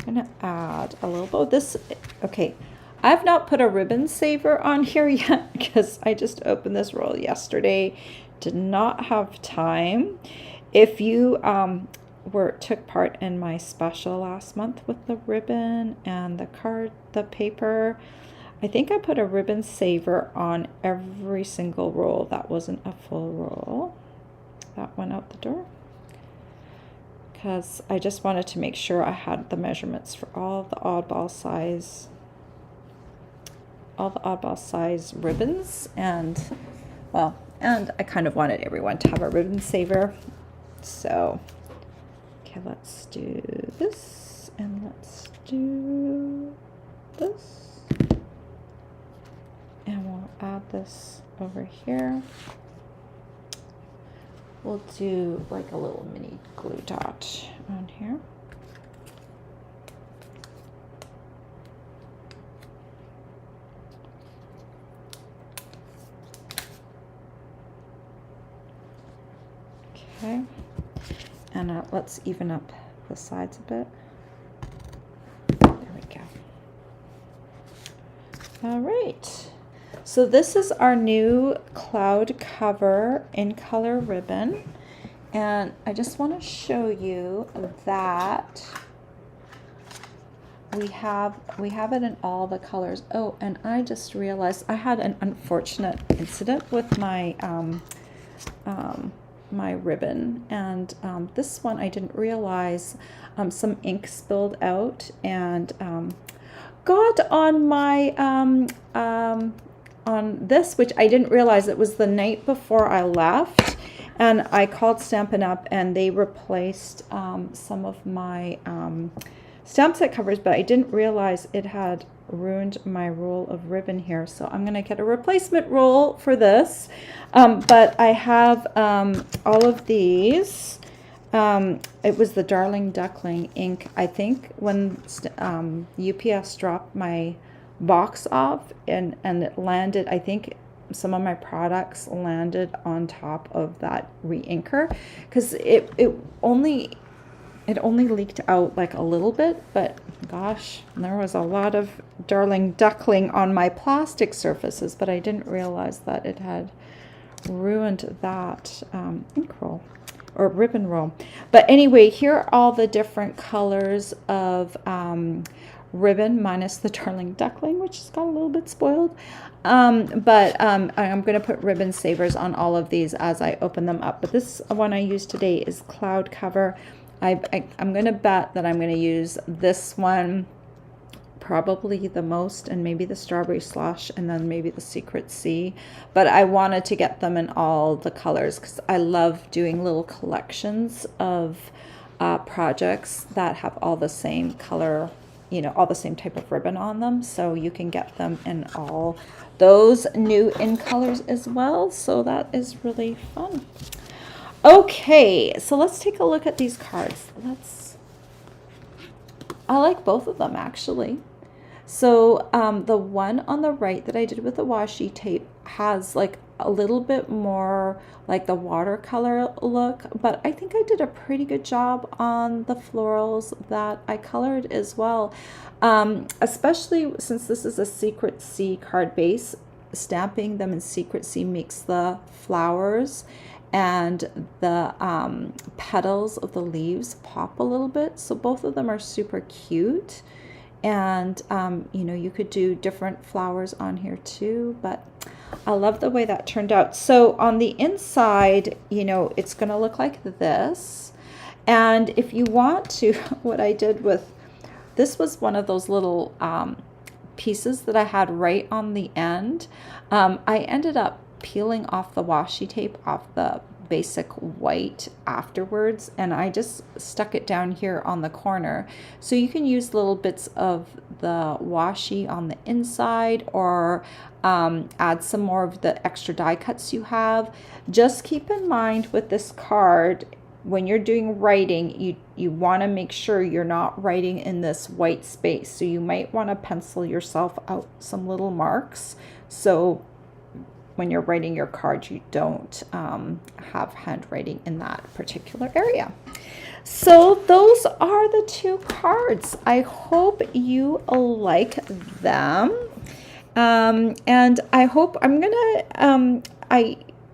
A: I'm gonna add a little bit of this. Okay, I've not put a ribbon saver on here yet because I just opened this roll yesterday. Did not have time. If you took part in my special last month with the ribbon and the paper, I think I put a ribbon saver on every single roll. That wasn't a full roll. That went out the door because I just wanted to make sure I had the measurements for all the oddball size all the oddball size ribbons, and well, and I kind of wanted everyone to have a ribbon saver. So, okay, let's do this, and let's do this, and we'll add this over here. We'll do like a little mini glue dot on here. Okay, and let's even up the sides a bit. There we go. All right, so this is our new cloud cover in color ribbon, and I just want to show you that we have it in all the colors. Oh, and I just realized I had an unfortunate incident with my my ribbon, and this one I didn't realize some ink spilled out and got on my on this, which I didn't realize. It was the night before I left, and I called Stampin' up and they replaced some of my stamp set covers, but I didn't realize it had ruined my roll of ribbon here, so I'm gonna get a replacement roll for this. But I have all of these. It was the Darling Duckling ink, I think, when UPS dropped my box off, and it landed, I think some of my products landed on top of that re-inker, because it only leaked out like a little bit, but gosh, there was a lot of Darling Duckling on my plastic surfaces, but I didn't realize that it had ruined that ink roll or ribbon roll. But anyway, here are all the different colors of ribbon minus the Darling Duckling, which has got a little bit spoiled. But I'm going to put ribbon savers on all of these as I open them up. But this one I used today is Cloud Cover. I'm going to bet that I'm going to use this one probably the most, and maybe the Strawberry Slush, and then maybe the Secret Sea. But I wanted to get them in all the colors because I love doing little collections of projects that have all the same color, you know, all the same type of ribbon on them. So you can get them in all those new in colors as well. So that is really fun. Okay, so let's take a look at these cards. I like both of them actually. So the one on the right that I did with the washi tape has like a little bit more like the watercolor look, but I think I did a pretty good job on the florals that I colored as well. Especially since this is a Secret Sea card base, stamping them in Secret Sea makes the flowers and the petals of the leaves pop a little bit. So both of them are super cute. And you know, you could do different flowers on here too, but I love the way that turned out. So on the inside, you know, it's going to look like this. And if you want to, what I did with this was one of those little pieces that I had right on the end. I ended up peeling off the washi tape off the basic white afterwards, and I just stuck it down here on the corner. So you can use little bits of the washi on the inside, or add some more of the extra die cuts you have. Just keep in mind with this card, when you're doing writing, you want to make sure you're not writing in this white space. So you might want to pencil yourself out some little marks, so when you're writing your card, you don't have handwriting in that particular area. So those are the two cards. I hope you like them. And I hope I'm gonna,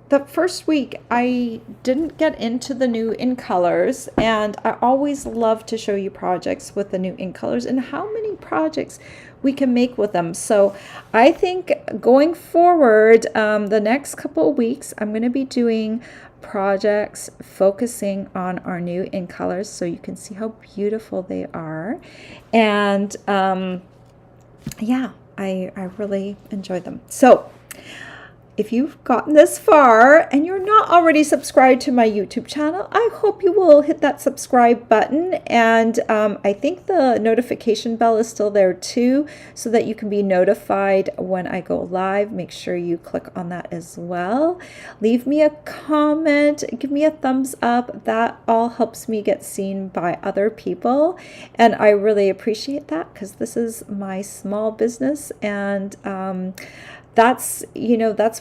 A: the first week I didn't get into the new in colors, and I always love to show you projects with the new in colors and how many projects we can make with them. So I think going forward, the next couple of weeks, I'm going to be doing projects focusing on our new in colors, so you can see how beautiful they are. And yeah, I really enjoyed them. So if you've gotten this far and you're not already subscribed to my YouTube channel, I hope you will hit that subscribe button. And I think the notification bell is still there too, so that you can be notified when I go live. Make sure you click on that as well. Leave me a comment, give me a thumbs up. That all helps me get seen by other people. And I really appreciate that, because this is my small business, and that's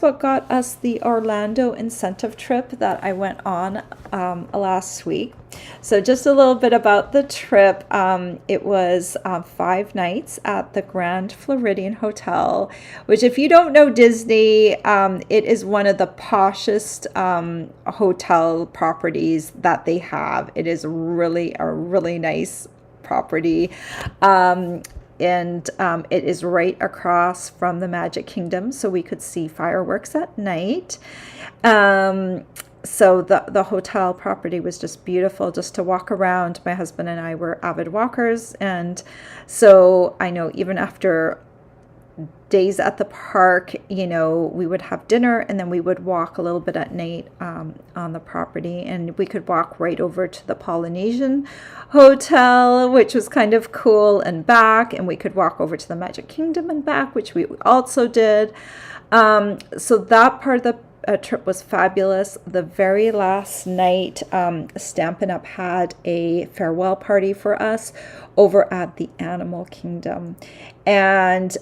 A: what got us the Orlando incentive trip that I went on last week. So just a little bit about the trip. It was 5 nights at the Grand Floridian Hotel, which, if you don't know Disney, it is one of the poshest hotel properties that they have. It is really a really nice property. And it is right across from the Magic Kingdom, so we could see fireworks at night. So the hotel property was just beautiful just to walk around. My husband and I were avid walkers, and so I know even after days at the park, we would have dinner and then we would walk a little bit at night on the property, and we could walk right over to the Polynesian Hotel, which was kind of cool, and back, and we could walk over to the Magic Kingdom and back, which we also did. So that part of the trip was fabulous. The very last night, Stampin' Up! Had a farewell party for us over at the Animal Kingdom, and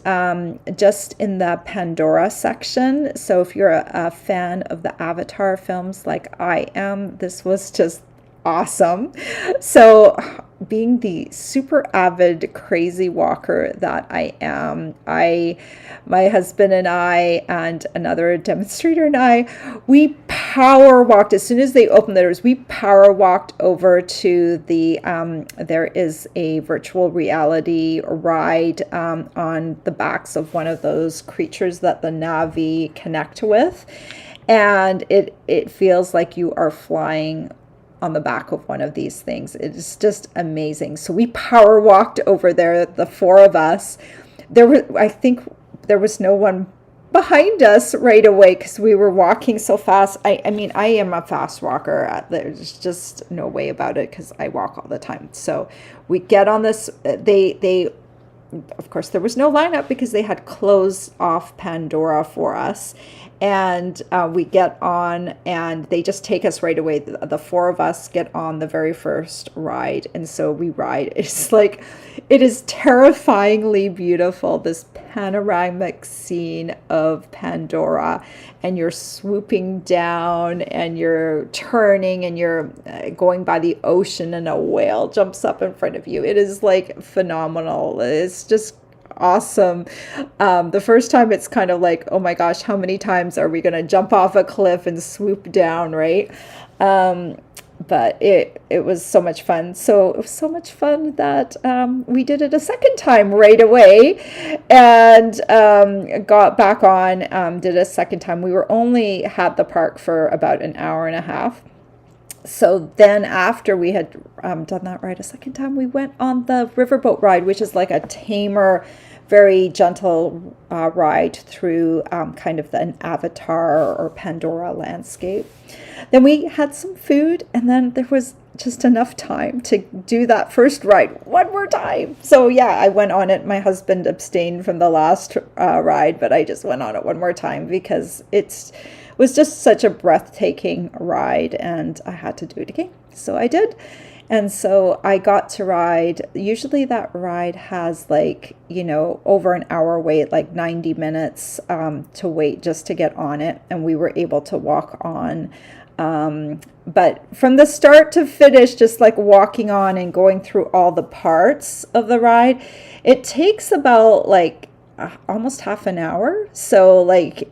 A: just in the Pandora section. So if you're a fan of the Avatar films like I am, this was just awesome. So being the super avid crazy walker that I am, my husband and I and another demonstrator and I, we power walked as soon as they opened the doors. We power walked over to the there is a virtual reality ride on the backs of one of those creatures that the Na'vi connect with, and it feels like you are flying on the back of one of these things. It's just amazing. So we power walked over there, the 4 of us. I think there was no one behind us right away because we were walking so fast. I mean, I am a fast walker. There's just no way about it because I walk all the time. So we get on this, of course, there was no lineup because they had closed off Pandora for us. And we get on, and they just take us right away. The 4 of us get on the very first ride. And so we ride. It's like, it is terrifyingly beautiful, this panoramic scene of Pandora. And you're swooping down, and you're turning, and you're going by the ocean, and a whale jumps up in front of you. It is like phenomenal. It's just awesome. The first time it's kind of like, oh my gosh, how many times are we going to jump off a cliff and swoop down, right? But it was so much fun. So it was so much fun that we did it a second time right away, and got back on, did a second time. We were only at the park for about an hour and a half. So then after we had done that ride a second time, we went on the riverboat ride, which is like a tamer, very gentle ride through kind of an Avatar or Pandora landscape. Then we had some food, and then there was just enough time to do that first ride one more time. So yeah, I went on it. My husband abstained from the last ride, but I just went on it one more time because it was just such a breathtaking ride, and I had to do it again. So I did. And so I got to ride. Usually that ride has like, over an hour wait, like 90 minutes to wait just to get on it. And we were able to walk on. But from the start to finish, just like walking on and going through all the parts of the ride, it takes about like almost half an hour. So like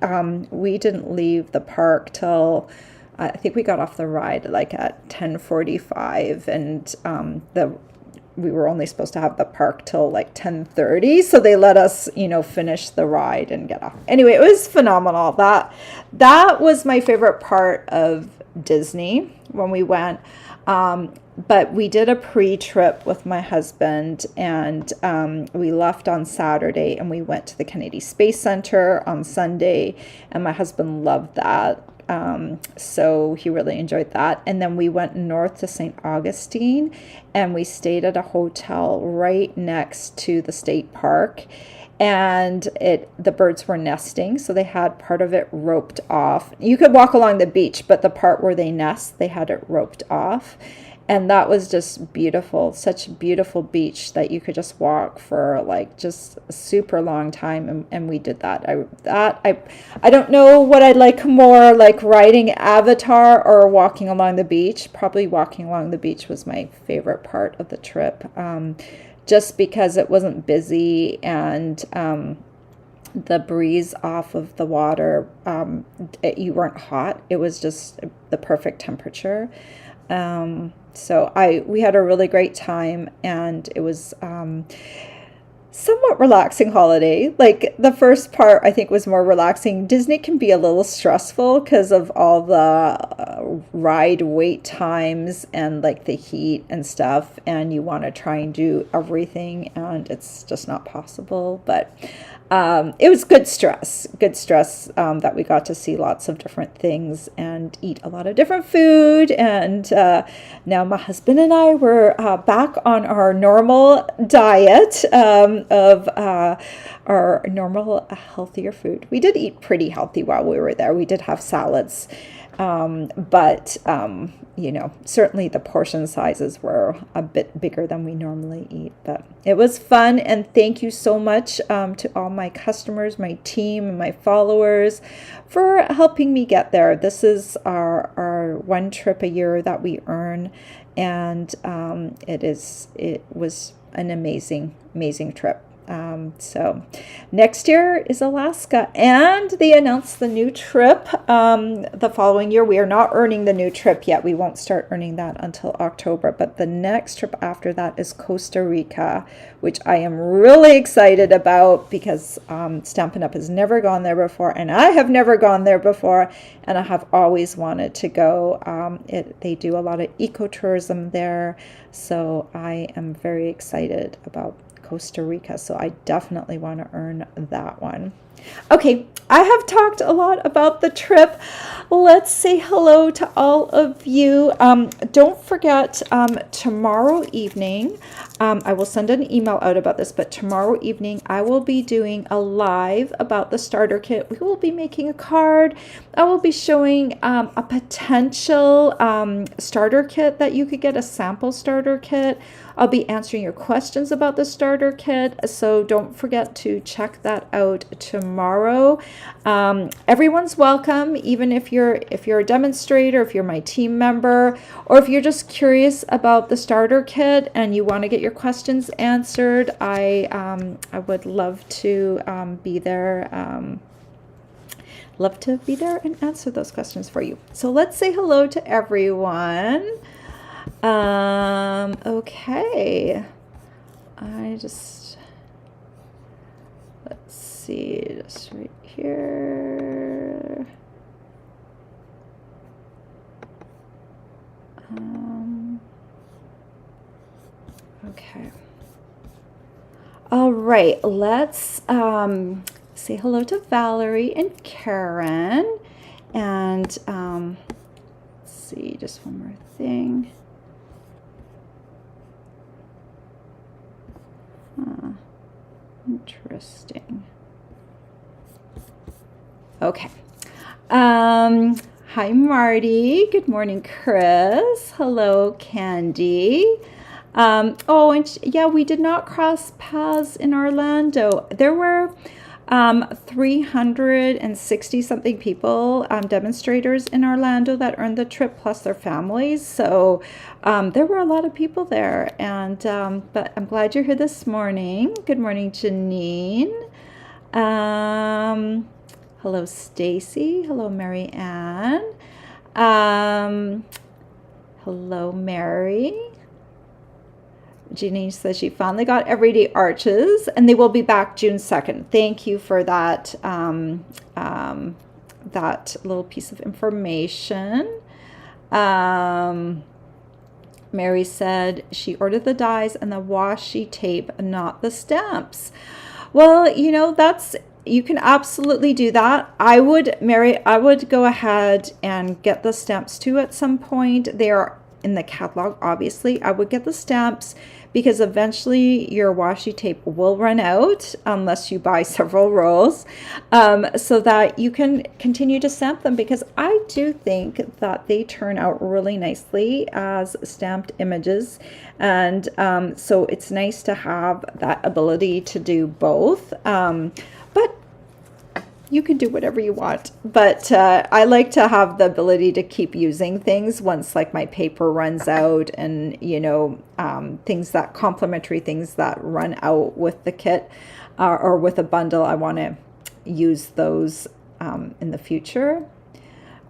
A: we didn't leave the park till I think we got off the ride like at 10:45, and we were only supposed to have the park till like 10:30, so they let us finish the ride and get off. Anyway, it was phenomenal. That was my favorite part of Disney when we went. But we did a pre-trip with my husband, and we left on Saturday, and we went to the Kennedy Space Center on Sunday, and my husband loved that. So he really enjoyed that. And then we went north to St. Augustine, and we stayed at a hotel right next to the state park. And the birds were nesting, so they had part of it roped off. You could walk along the beach, but the part where they nest, they had it roped off. And that was just beautiful, such a beautiful beach that you could just walk for like just a super long time. And we did that. I don't know what I'd like more, like riding Avatar or walking along the beach. Probably walking along the beach was my favorite part of the trip, just because it wasn't busy, and the breeze off of the water, you weren't hot. It was just the perfect temperature. So we had a really great time, and it was somewhat relaxing holiday. Like the first part, I think, was more relaxing. Disney can be a little stressful because of all the ride wait times and like the heat and stuff, and you want to try and do everything, and it's just not possible. But it was good stress that we got to see lots of different things and eat a lot of different food. And now my husband and I were back on our normal diet of our normal healthier food. We did eat pretty healthy while we were there. We did have salads. But certainly the portion sizes were a bit bigger than we normally eat. But it was fun, and thank you so much to all my customers, my team, and my followers for helping me get there. This is our one trip a year that we earn, and it was an amazing trip. So next year is Alaska, and they announced the new trip the following year. We are not earning the new trip yet. We won't start earning that until October, but the next trip after that is Costa Rica, which I am really excited about because Stampin' Up! Has never gone there before, and I have never gone there before, and I have always wanted to go. They do a lot of ecotourism there, so I am very excited about Costa Rica, so I definitely want to earn that one. Okay, I have talked a lot about the trip. Let's say hello to all of you. Don't forget, tomorrow evening, I will send an email out about this, but tomorrow evening I will be doing a live about the starter kit. We will be making a card. I will be showing a potential starter kit that you could get, a sample starter kit. I'll be answering your questions about the starter kit, so don't forget to check that out tomorrow. Everyone's welcome, even if you're a demonstrator, if you're my team member, or if you're just curious about the starter kit and you want to get your questions answered. I would love to be there. Love to be there and answer those questions for you. So let's say hello to everyone. Okay. Let's see, just right here. Okay. All right, let's say hello to Valerie and Karen. And let's see, just one more thing. Interesting. Okay. Hi, Marty. Good morning, Chris. Hello, Candy. Yeah, we did not cross paths in Orlando. There were 360 something people, demonstrators in Orlando that earned the trip, plus their families. So there were a lot of people there, and but I'm glad you're here this morning. Good morning, Janine. Hello, Stacy. Hello, Mary Ann. Hello, Mary. Janine says she finally got everyday arches, and they will be back June 2nd. Thank you for that that little piece of information. Mary said she ordered the dies and the washi tape, not the stamps. Well, you know, you can absolutely do that. Mary, I would go ahead and get the stamps too at some point. They are in the catalog, obviously. I would get the stamps because eventually your washi tape will run out unless you buy several rolls, so that you can continue to stamp them, because I do think that they turn out really nicely as stamped images. And so it's nice to have that ability to do both. But you can do whatever you want, but I like to have the ability to keep using things once like my paper runs out, and you know, complimentary things that run out with the kit or with a bundle. I want to use those in the future.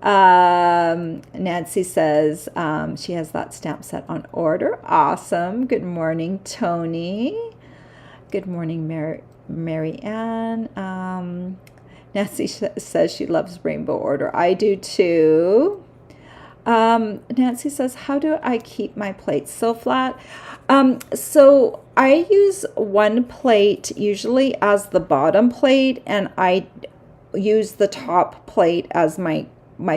A: Nancy says she has that stamp set on order. Awesome. Good morning, Tony. Good morning, Mary Ann. Nancy says she loves rainbow order. I do too. Nancy says, how do I keep my plates so flat? So I use one plate usually as the bottom plate, and I use the top plate as my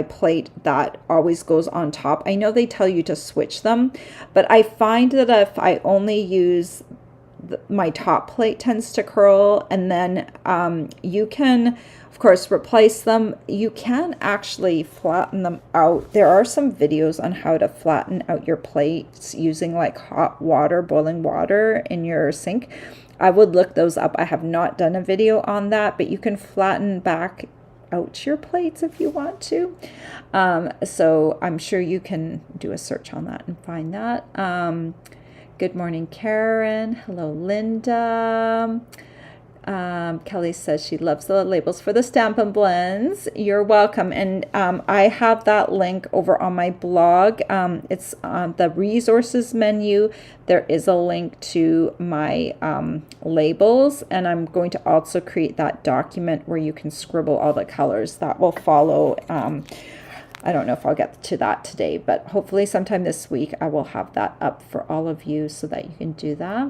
A: plate that always goes on top. I know they tell you to switch them, but I find that if I only use my top plate tends to curl, and then you can of course replace them. You can actually flatten them out. There are some videos on how to flatten out your plates using like hot water, boiling water in your sink. I would look those up. I have not done a video on that, but you can flatten back out your plates if you want to. So I'm sure you can do a search on that and find that. Good morning, Karen. Hello, Linda. Kelly says she loves the labels for the Stampin' Blends. You're welcome. And I have that link over on my blog. It's on the resources menu. There is a link to my labels, and I'm going to also create that document where you can scribble all the colors. That will follow. I don't know if I'll get to that today, but hopefully sometime this week I will have that up for all of you so that you can do that.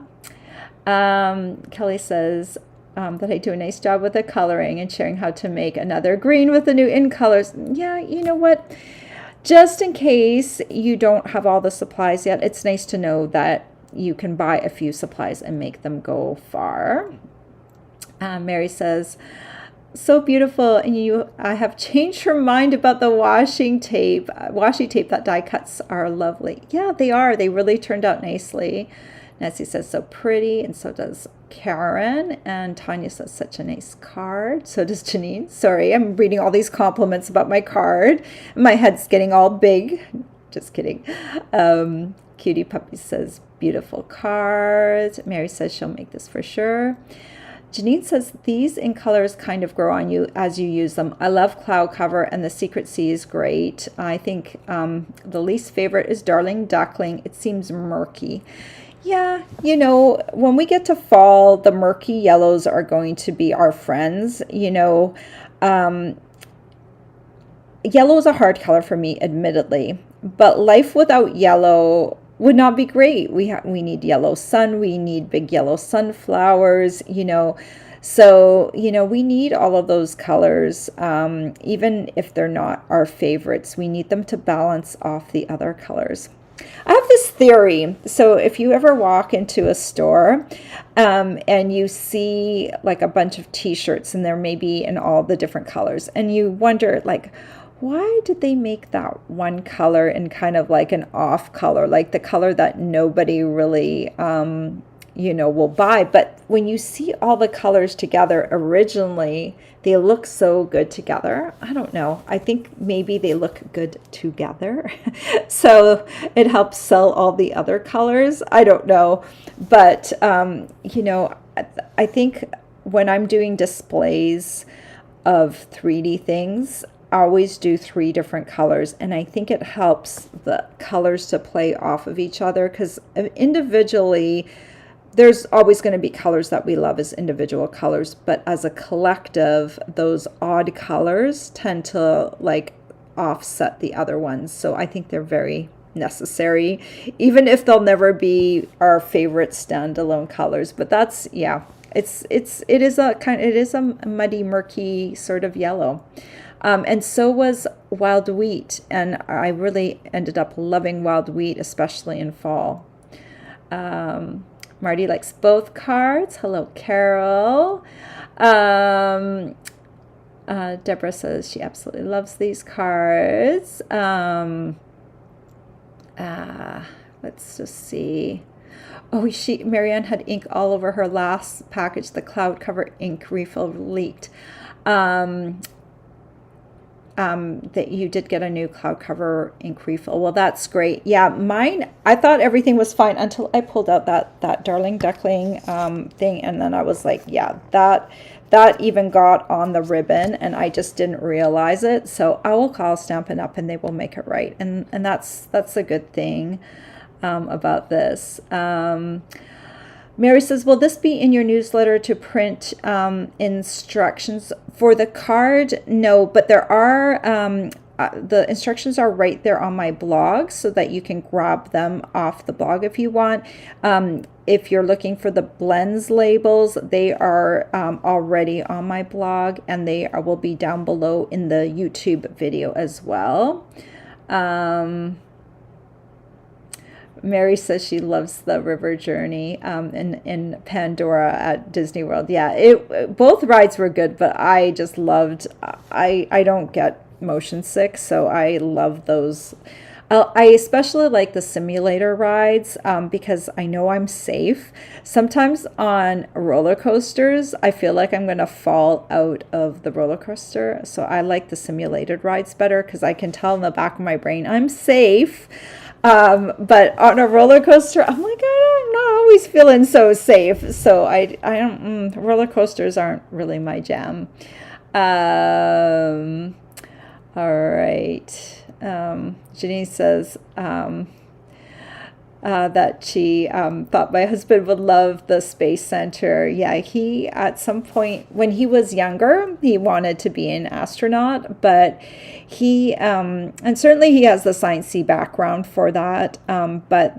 A: Kelly says that I do a nice job with the coloring and sharing how to make another green with the new in colors. Yeah, you know what? Just in case you don't have all the supplies yet, it's nice to know that you can buy a few supplies and make them go far. Mary says, so beautiful, and I have changed her mind about the washi tape. That die cuts are lovely. Yeah, they are. They really turned out nicely. Nancy says so pretty, and so does Karen. And Tanya says such a nice card. So does Janine. Sorry, I'm reading all these compliments about my card. My head's getting all big. Just kidding. Cutie Puppy says beautiful card. Mary says she'll make this for sure. Janine says these in colors kind of grow on you as you use them. I love Cloud Cover, and the Secret Sea is great. I think the least favorite is Darling Duckling. It seems murky. Yeah, you know, when we get to fall, the murky yellows are going to be our friends. You know, yellow is a hard color for me, admittedly, but life without yellow would not be great. We need yellow sun, we need big yellow sunflowers, you know. So, you know, we need all of those colors, even if they're not our favorites. We need them to balance off the other colors. I have this theory. So if you ever walk into a store and you see like a bunch of t-shirts, and they're maybe in all the different colors, and you wonder like, why did they make that one color in kind of like an off color, like the color that nobody really, you know, will buy? But when you see all the colors together originally, they look so good together. I don't know. I think maybe they look good together. So it helps sell all the other colors. I don't know. But, you know, I think when I'm doing displays of 3D things, I always do 3 different colors, and I think it helps the colors to play off of each other, because individually there's always going to be colors that we love as individual colors, but as a collective, those odd colors tend to like offset the other ones. So I think they're very necessary, even if they'll never be our favorite standalone colors. But that's, yeah, it is a muddy, murky sort of yellow. And so was wild wheat, and I really ended up loving wild wheat, especially in fall. Marty likes both cards. Hello, Carol. Deborah says she absolutely loves these cards. Let's just see. Oh, Marianne had ink all over her last package. The cloud cover ink refill leaked. That you did get a new cloud cover ink refill. Well, that's great. Yeah, mine, I thought everything was fine until I pulled out that Darling Duckling thing, and then I was like, yeah, that even got on the ribbon, and I just didn't realize it. So I will call Stampin' Up, and they will make it right, and that's a good thing about this. Mary says, will this be in your newsletter to print instructions for the card? No, but there are, the instructions are right there on my blog so that you can grab them off the blog if you want. If you're looking for the blends labels, they are already on my blog, and they will be down below in the YouTube video as well. Mary says she loves the river journey in Pandora at Disney World. Yeah, both rides were good, but I just loved, I don't get motion sick, so I love those. I especially like the simulator rides because I know I'm safe. Sometimes on roller coasters, I feel like I'm going to fall out of the roller coaster. So I like the simulated rides better because I can tell in the back of my brain I'm safe. But on a roller coaster, I'm like, I'm not always feeling so safe. So I don't, roller coasters aren't really my jam. All right. Janine says that she thought my husband would love the Space Center. Yeah, he, at some point when he was younger, he wanted to be an astronaut, but he, and certainly he has the sciencey background for that, but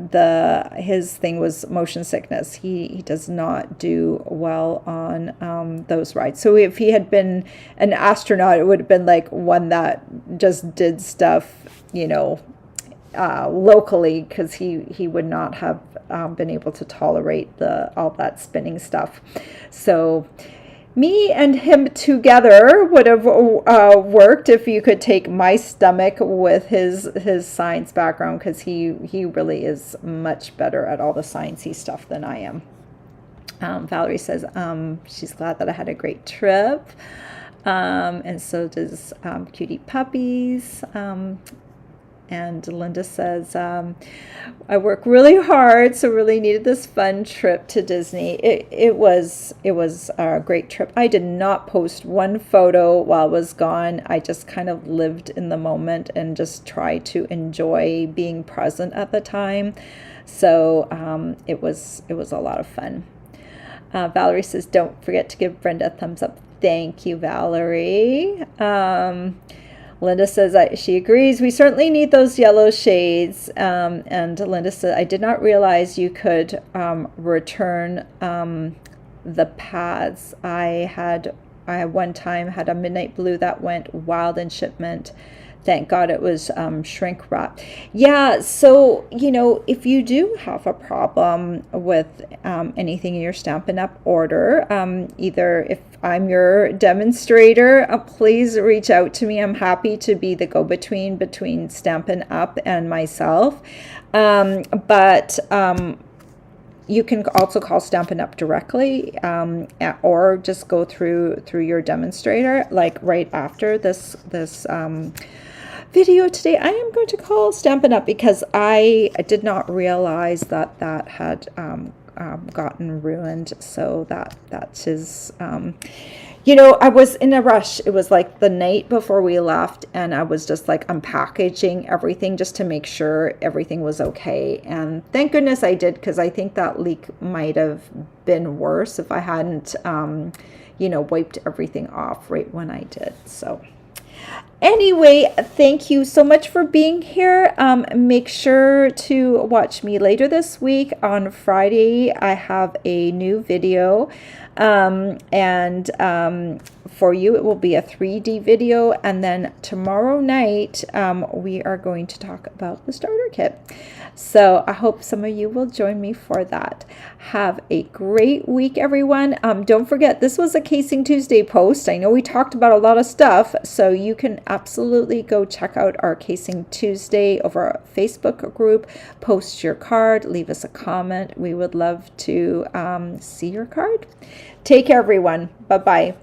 A: his thing was motion sickness. He does not do well on those rides. So if he had been an astronaut, it would have been like one that just did stuff, locally, because he would not have been able to tolerate all that spinning stuff. So me and him together would have worked if you could take my stomach with his science background, because he really is much better at all the sciencey stuff than I am. Valerie says she's glad that I had a great trip, and so does Cutie Puppies. And Linda says, I work really hard, so really needed this fun trip to Disney. It was a great trip. I did not post one photo while I was gone. I just kind of lived in the moment and just tried to enjoy being present at the time. So it was a lot of fun. Valerie says, don't forget to give Brenda a thumbs up. Thank you, Valerie. Linda says that she agrees. We certainly need those yellow shades. And Linda said, I did not realize you could return the pads. I one time had a midnight blue that went wild in shipment. Thank God it was shrink wrap. Yeah, so, if you do have a problem with anything in your Stampin' Up! Order, either if I'm your demonstrator, please reach out to me. I'm happy to be the go-between between Stampin' Up! And myself. But you can also call Stampin' Up! Directly, or just go through your demonstrator, like right after this video today. I am going to call Stampin' Up! Because I did not realize that had gotten ruined. So that's his, I was in a rush. It was like the night before we left, and I was just like unpackaging everything just to make sure everything was okay. And thank goodness I did, because I think that leak might have been worse if I hadn't, wiped everything off right when I did. So Anyway, thank you so much for being here. Make sure to watch me later this week. On Friday, I have a new video. And for you, it will be a 3D video. And then tomorrow night, we are going to talk about the starter kit. So I hope some of you will join me for that. Have a great week, everyone. Don't forget, this was a Casing Tuesday post. I know we talked about a lot of stuff, so you can absolutely go check out our Casing Tuesday over our Facebook group. Post your card, leave us a comment. We would love to see your card. Take care, everyone. Bye-bye.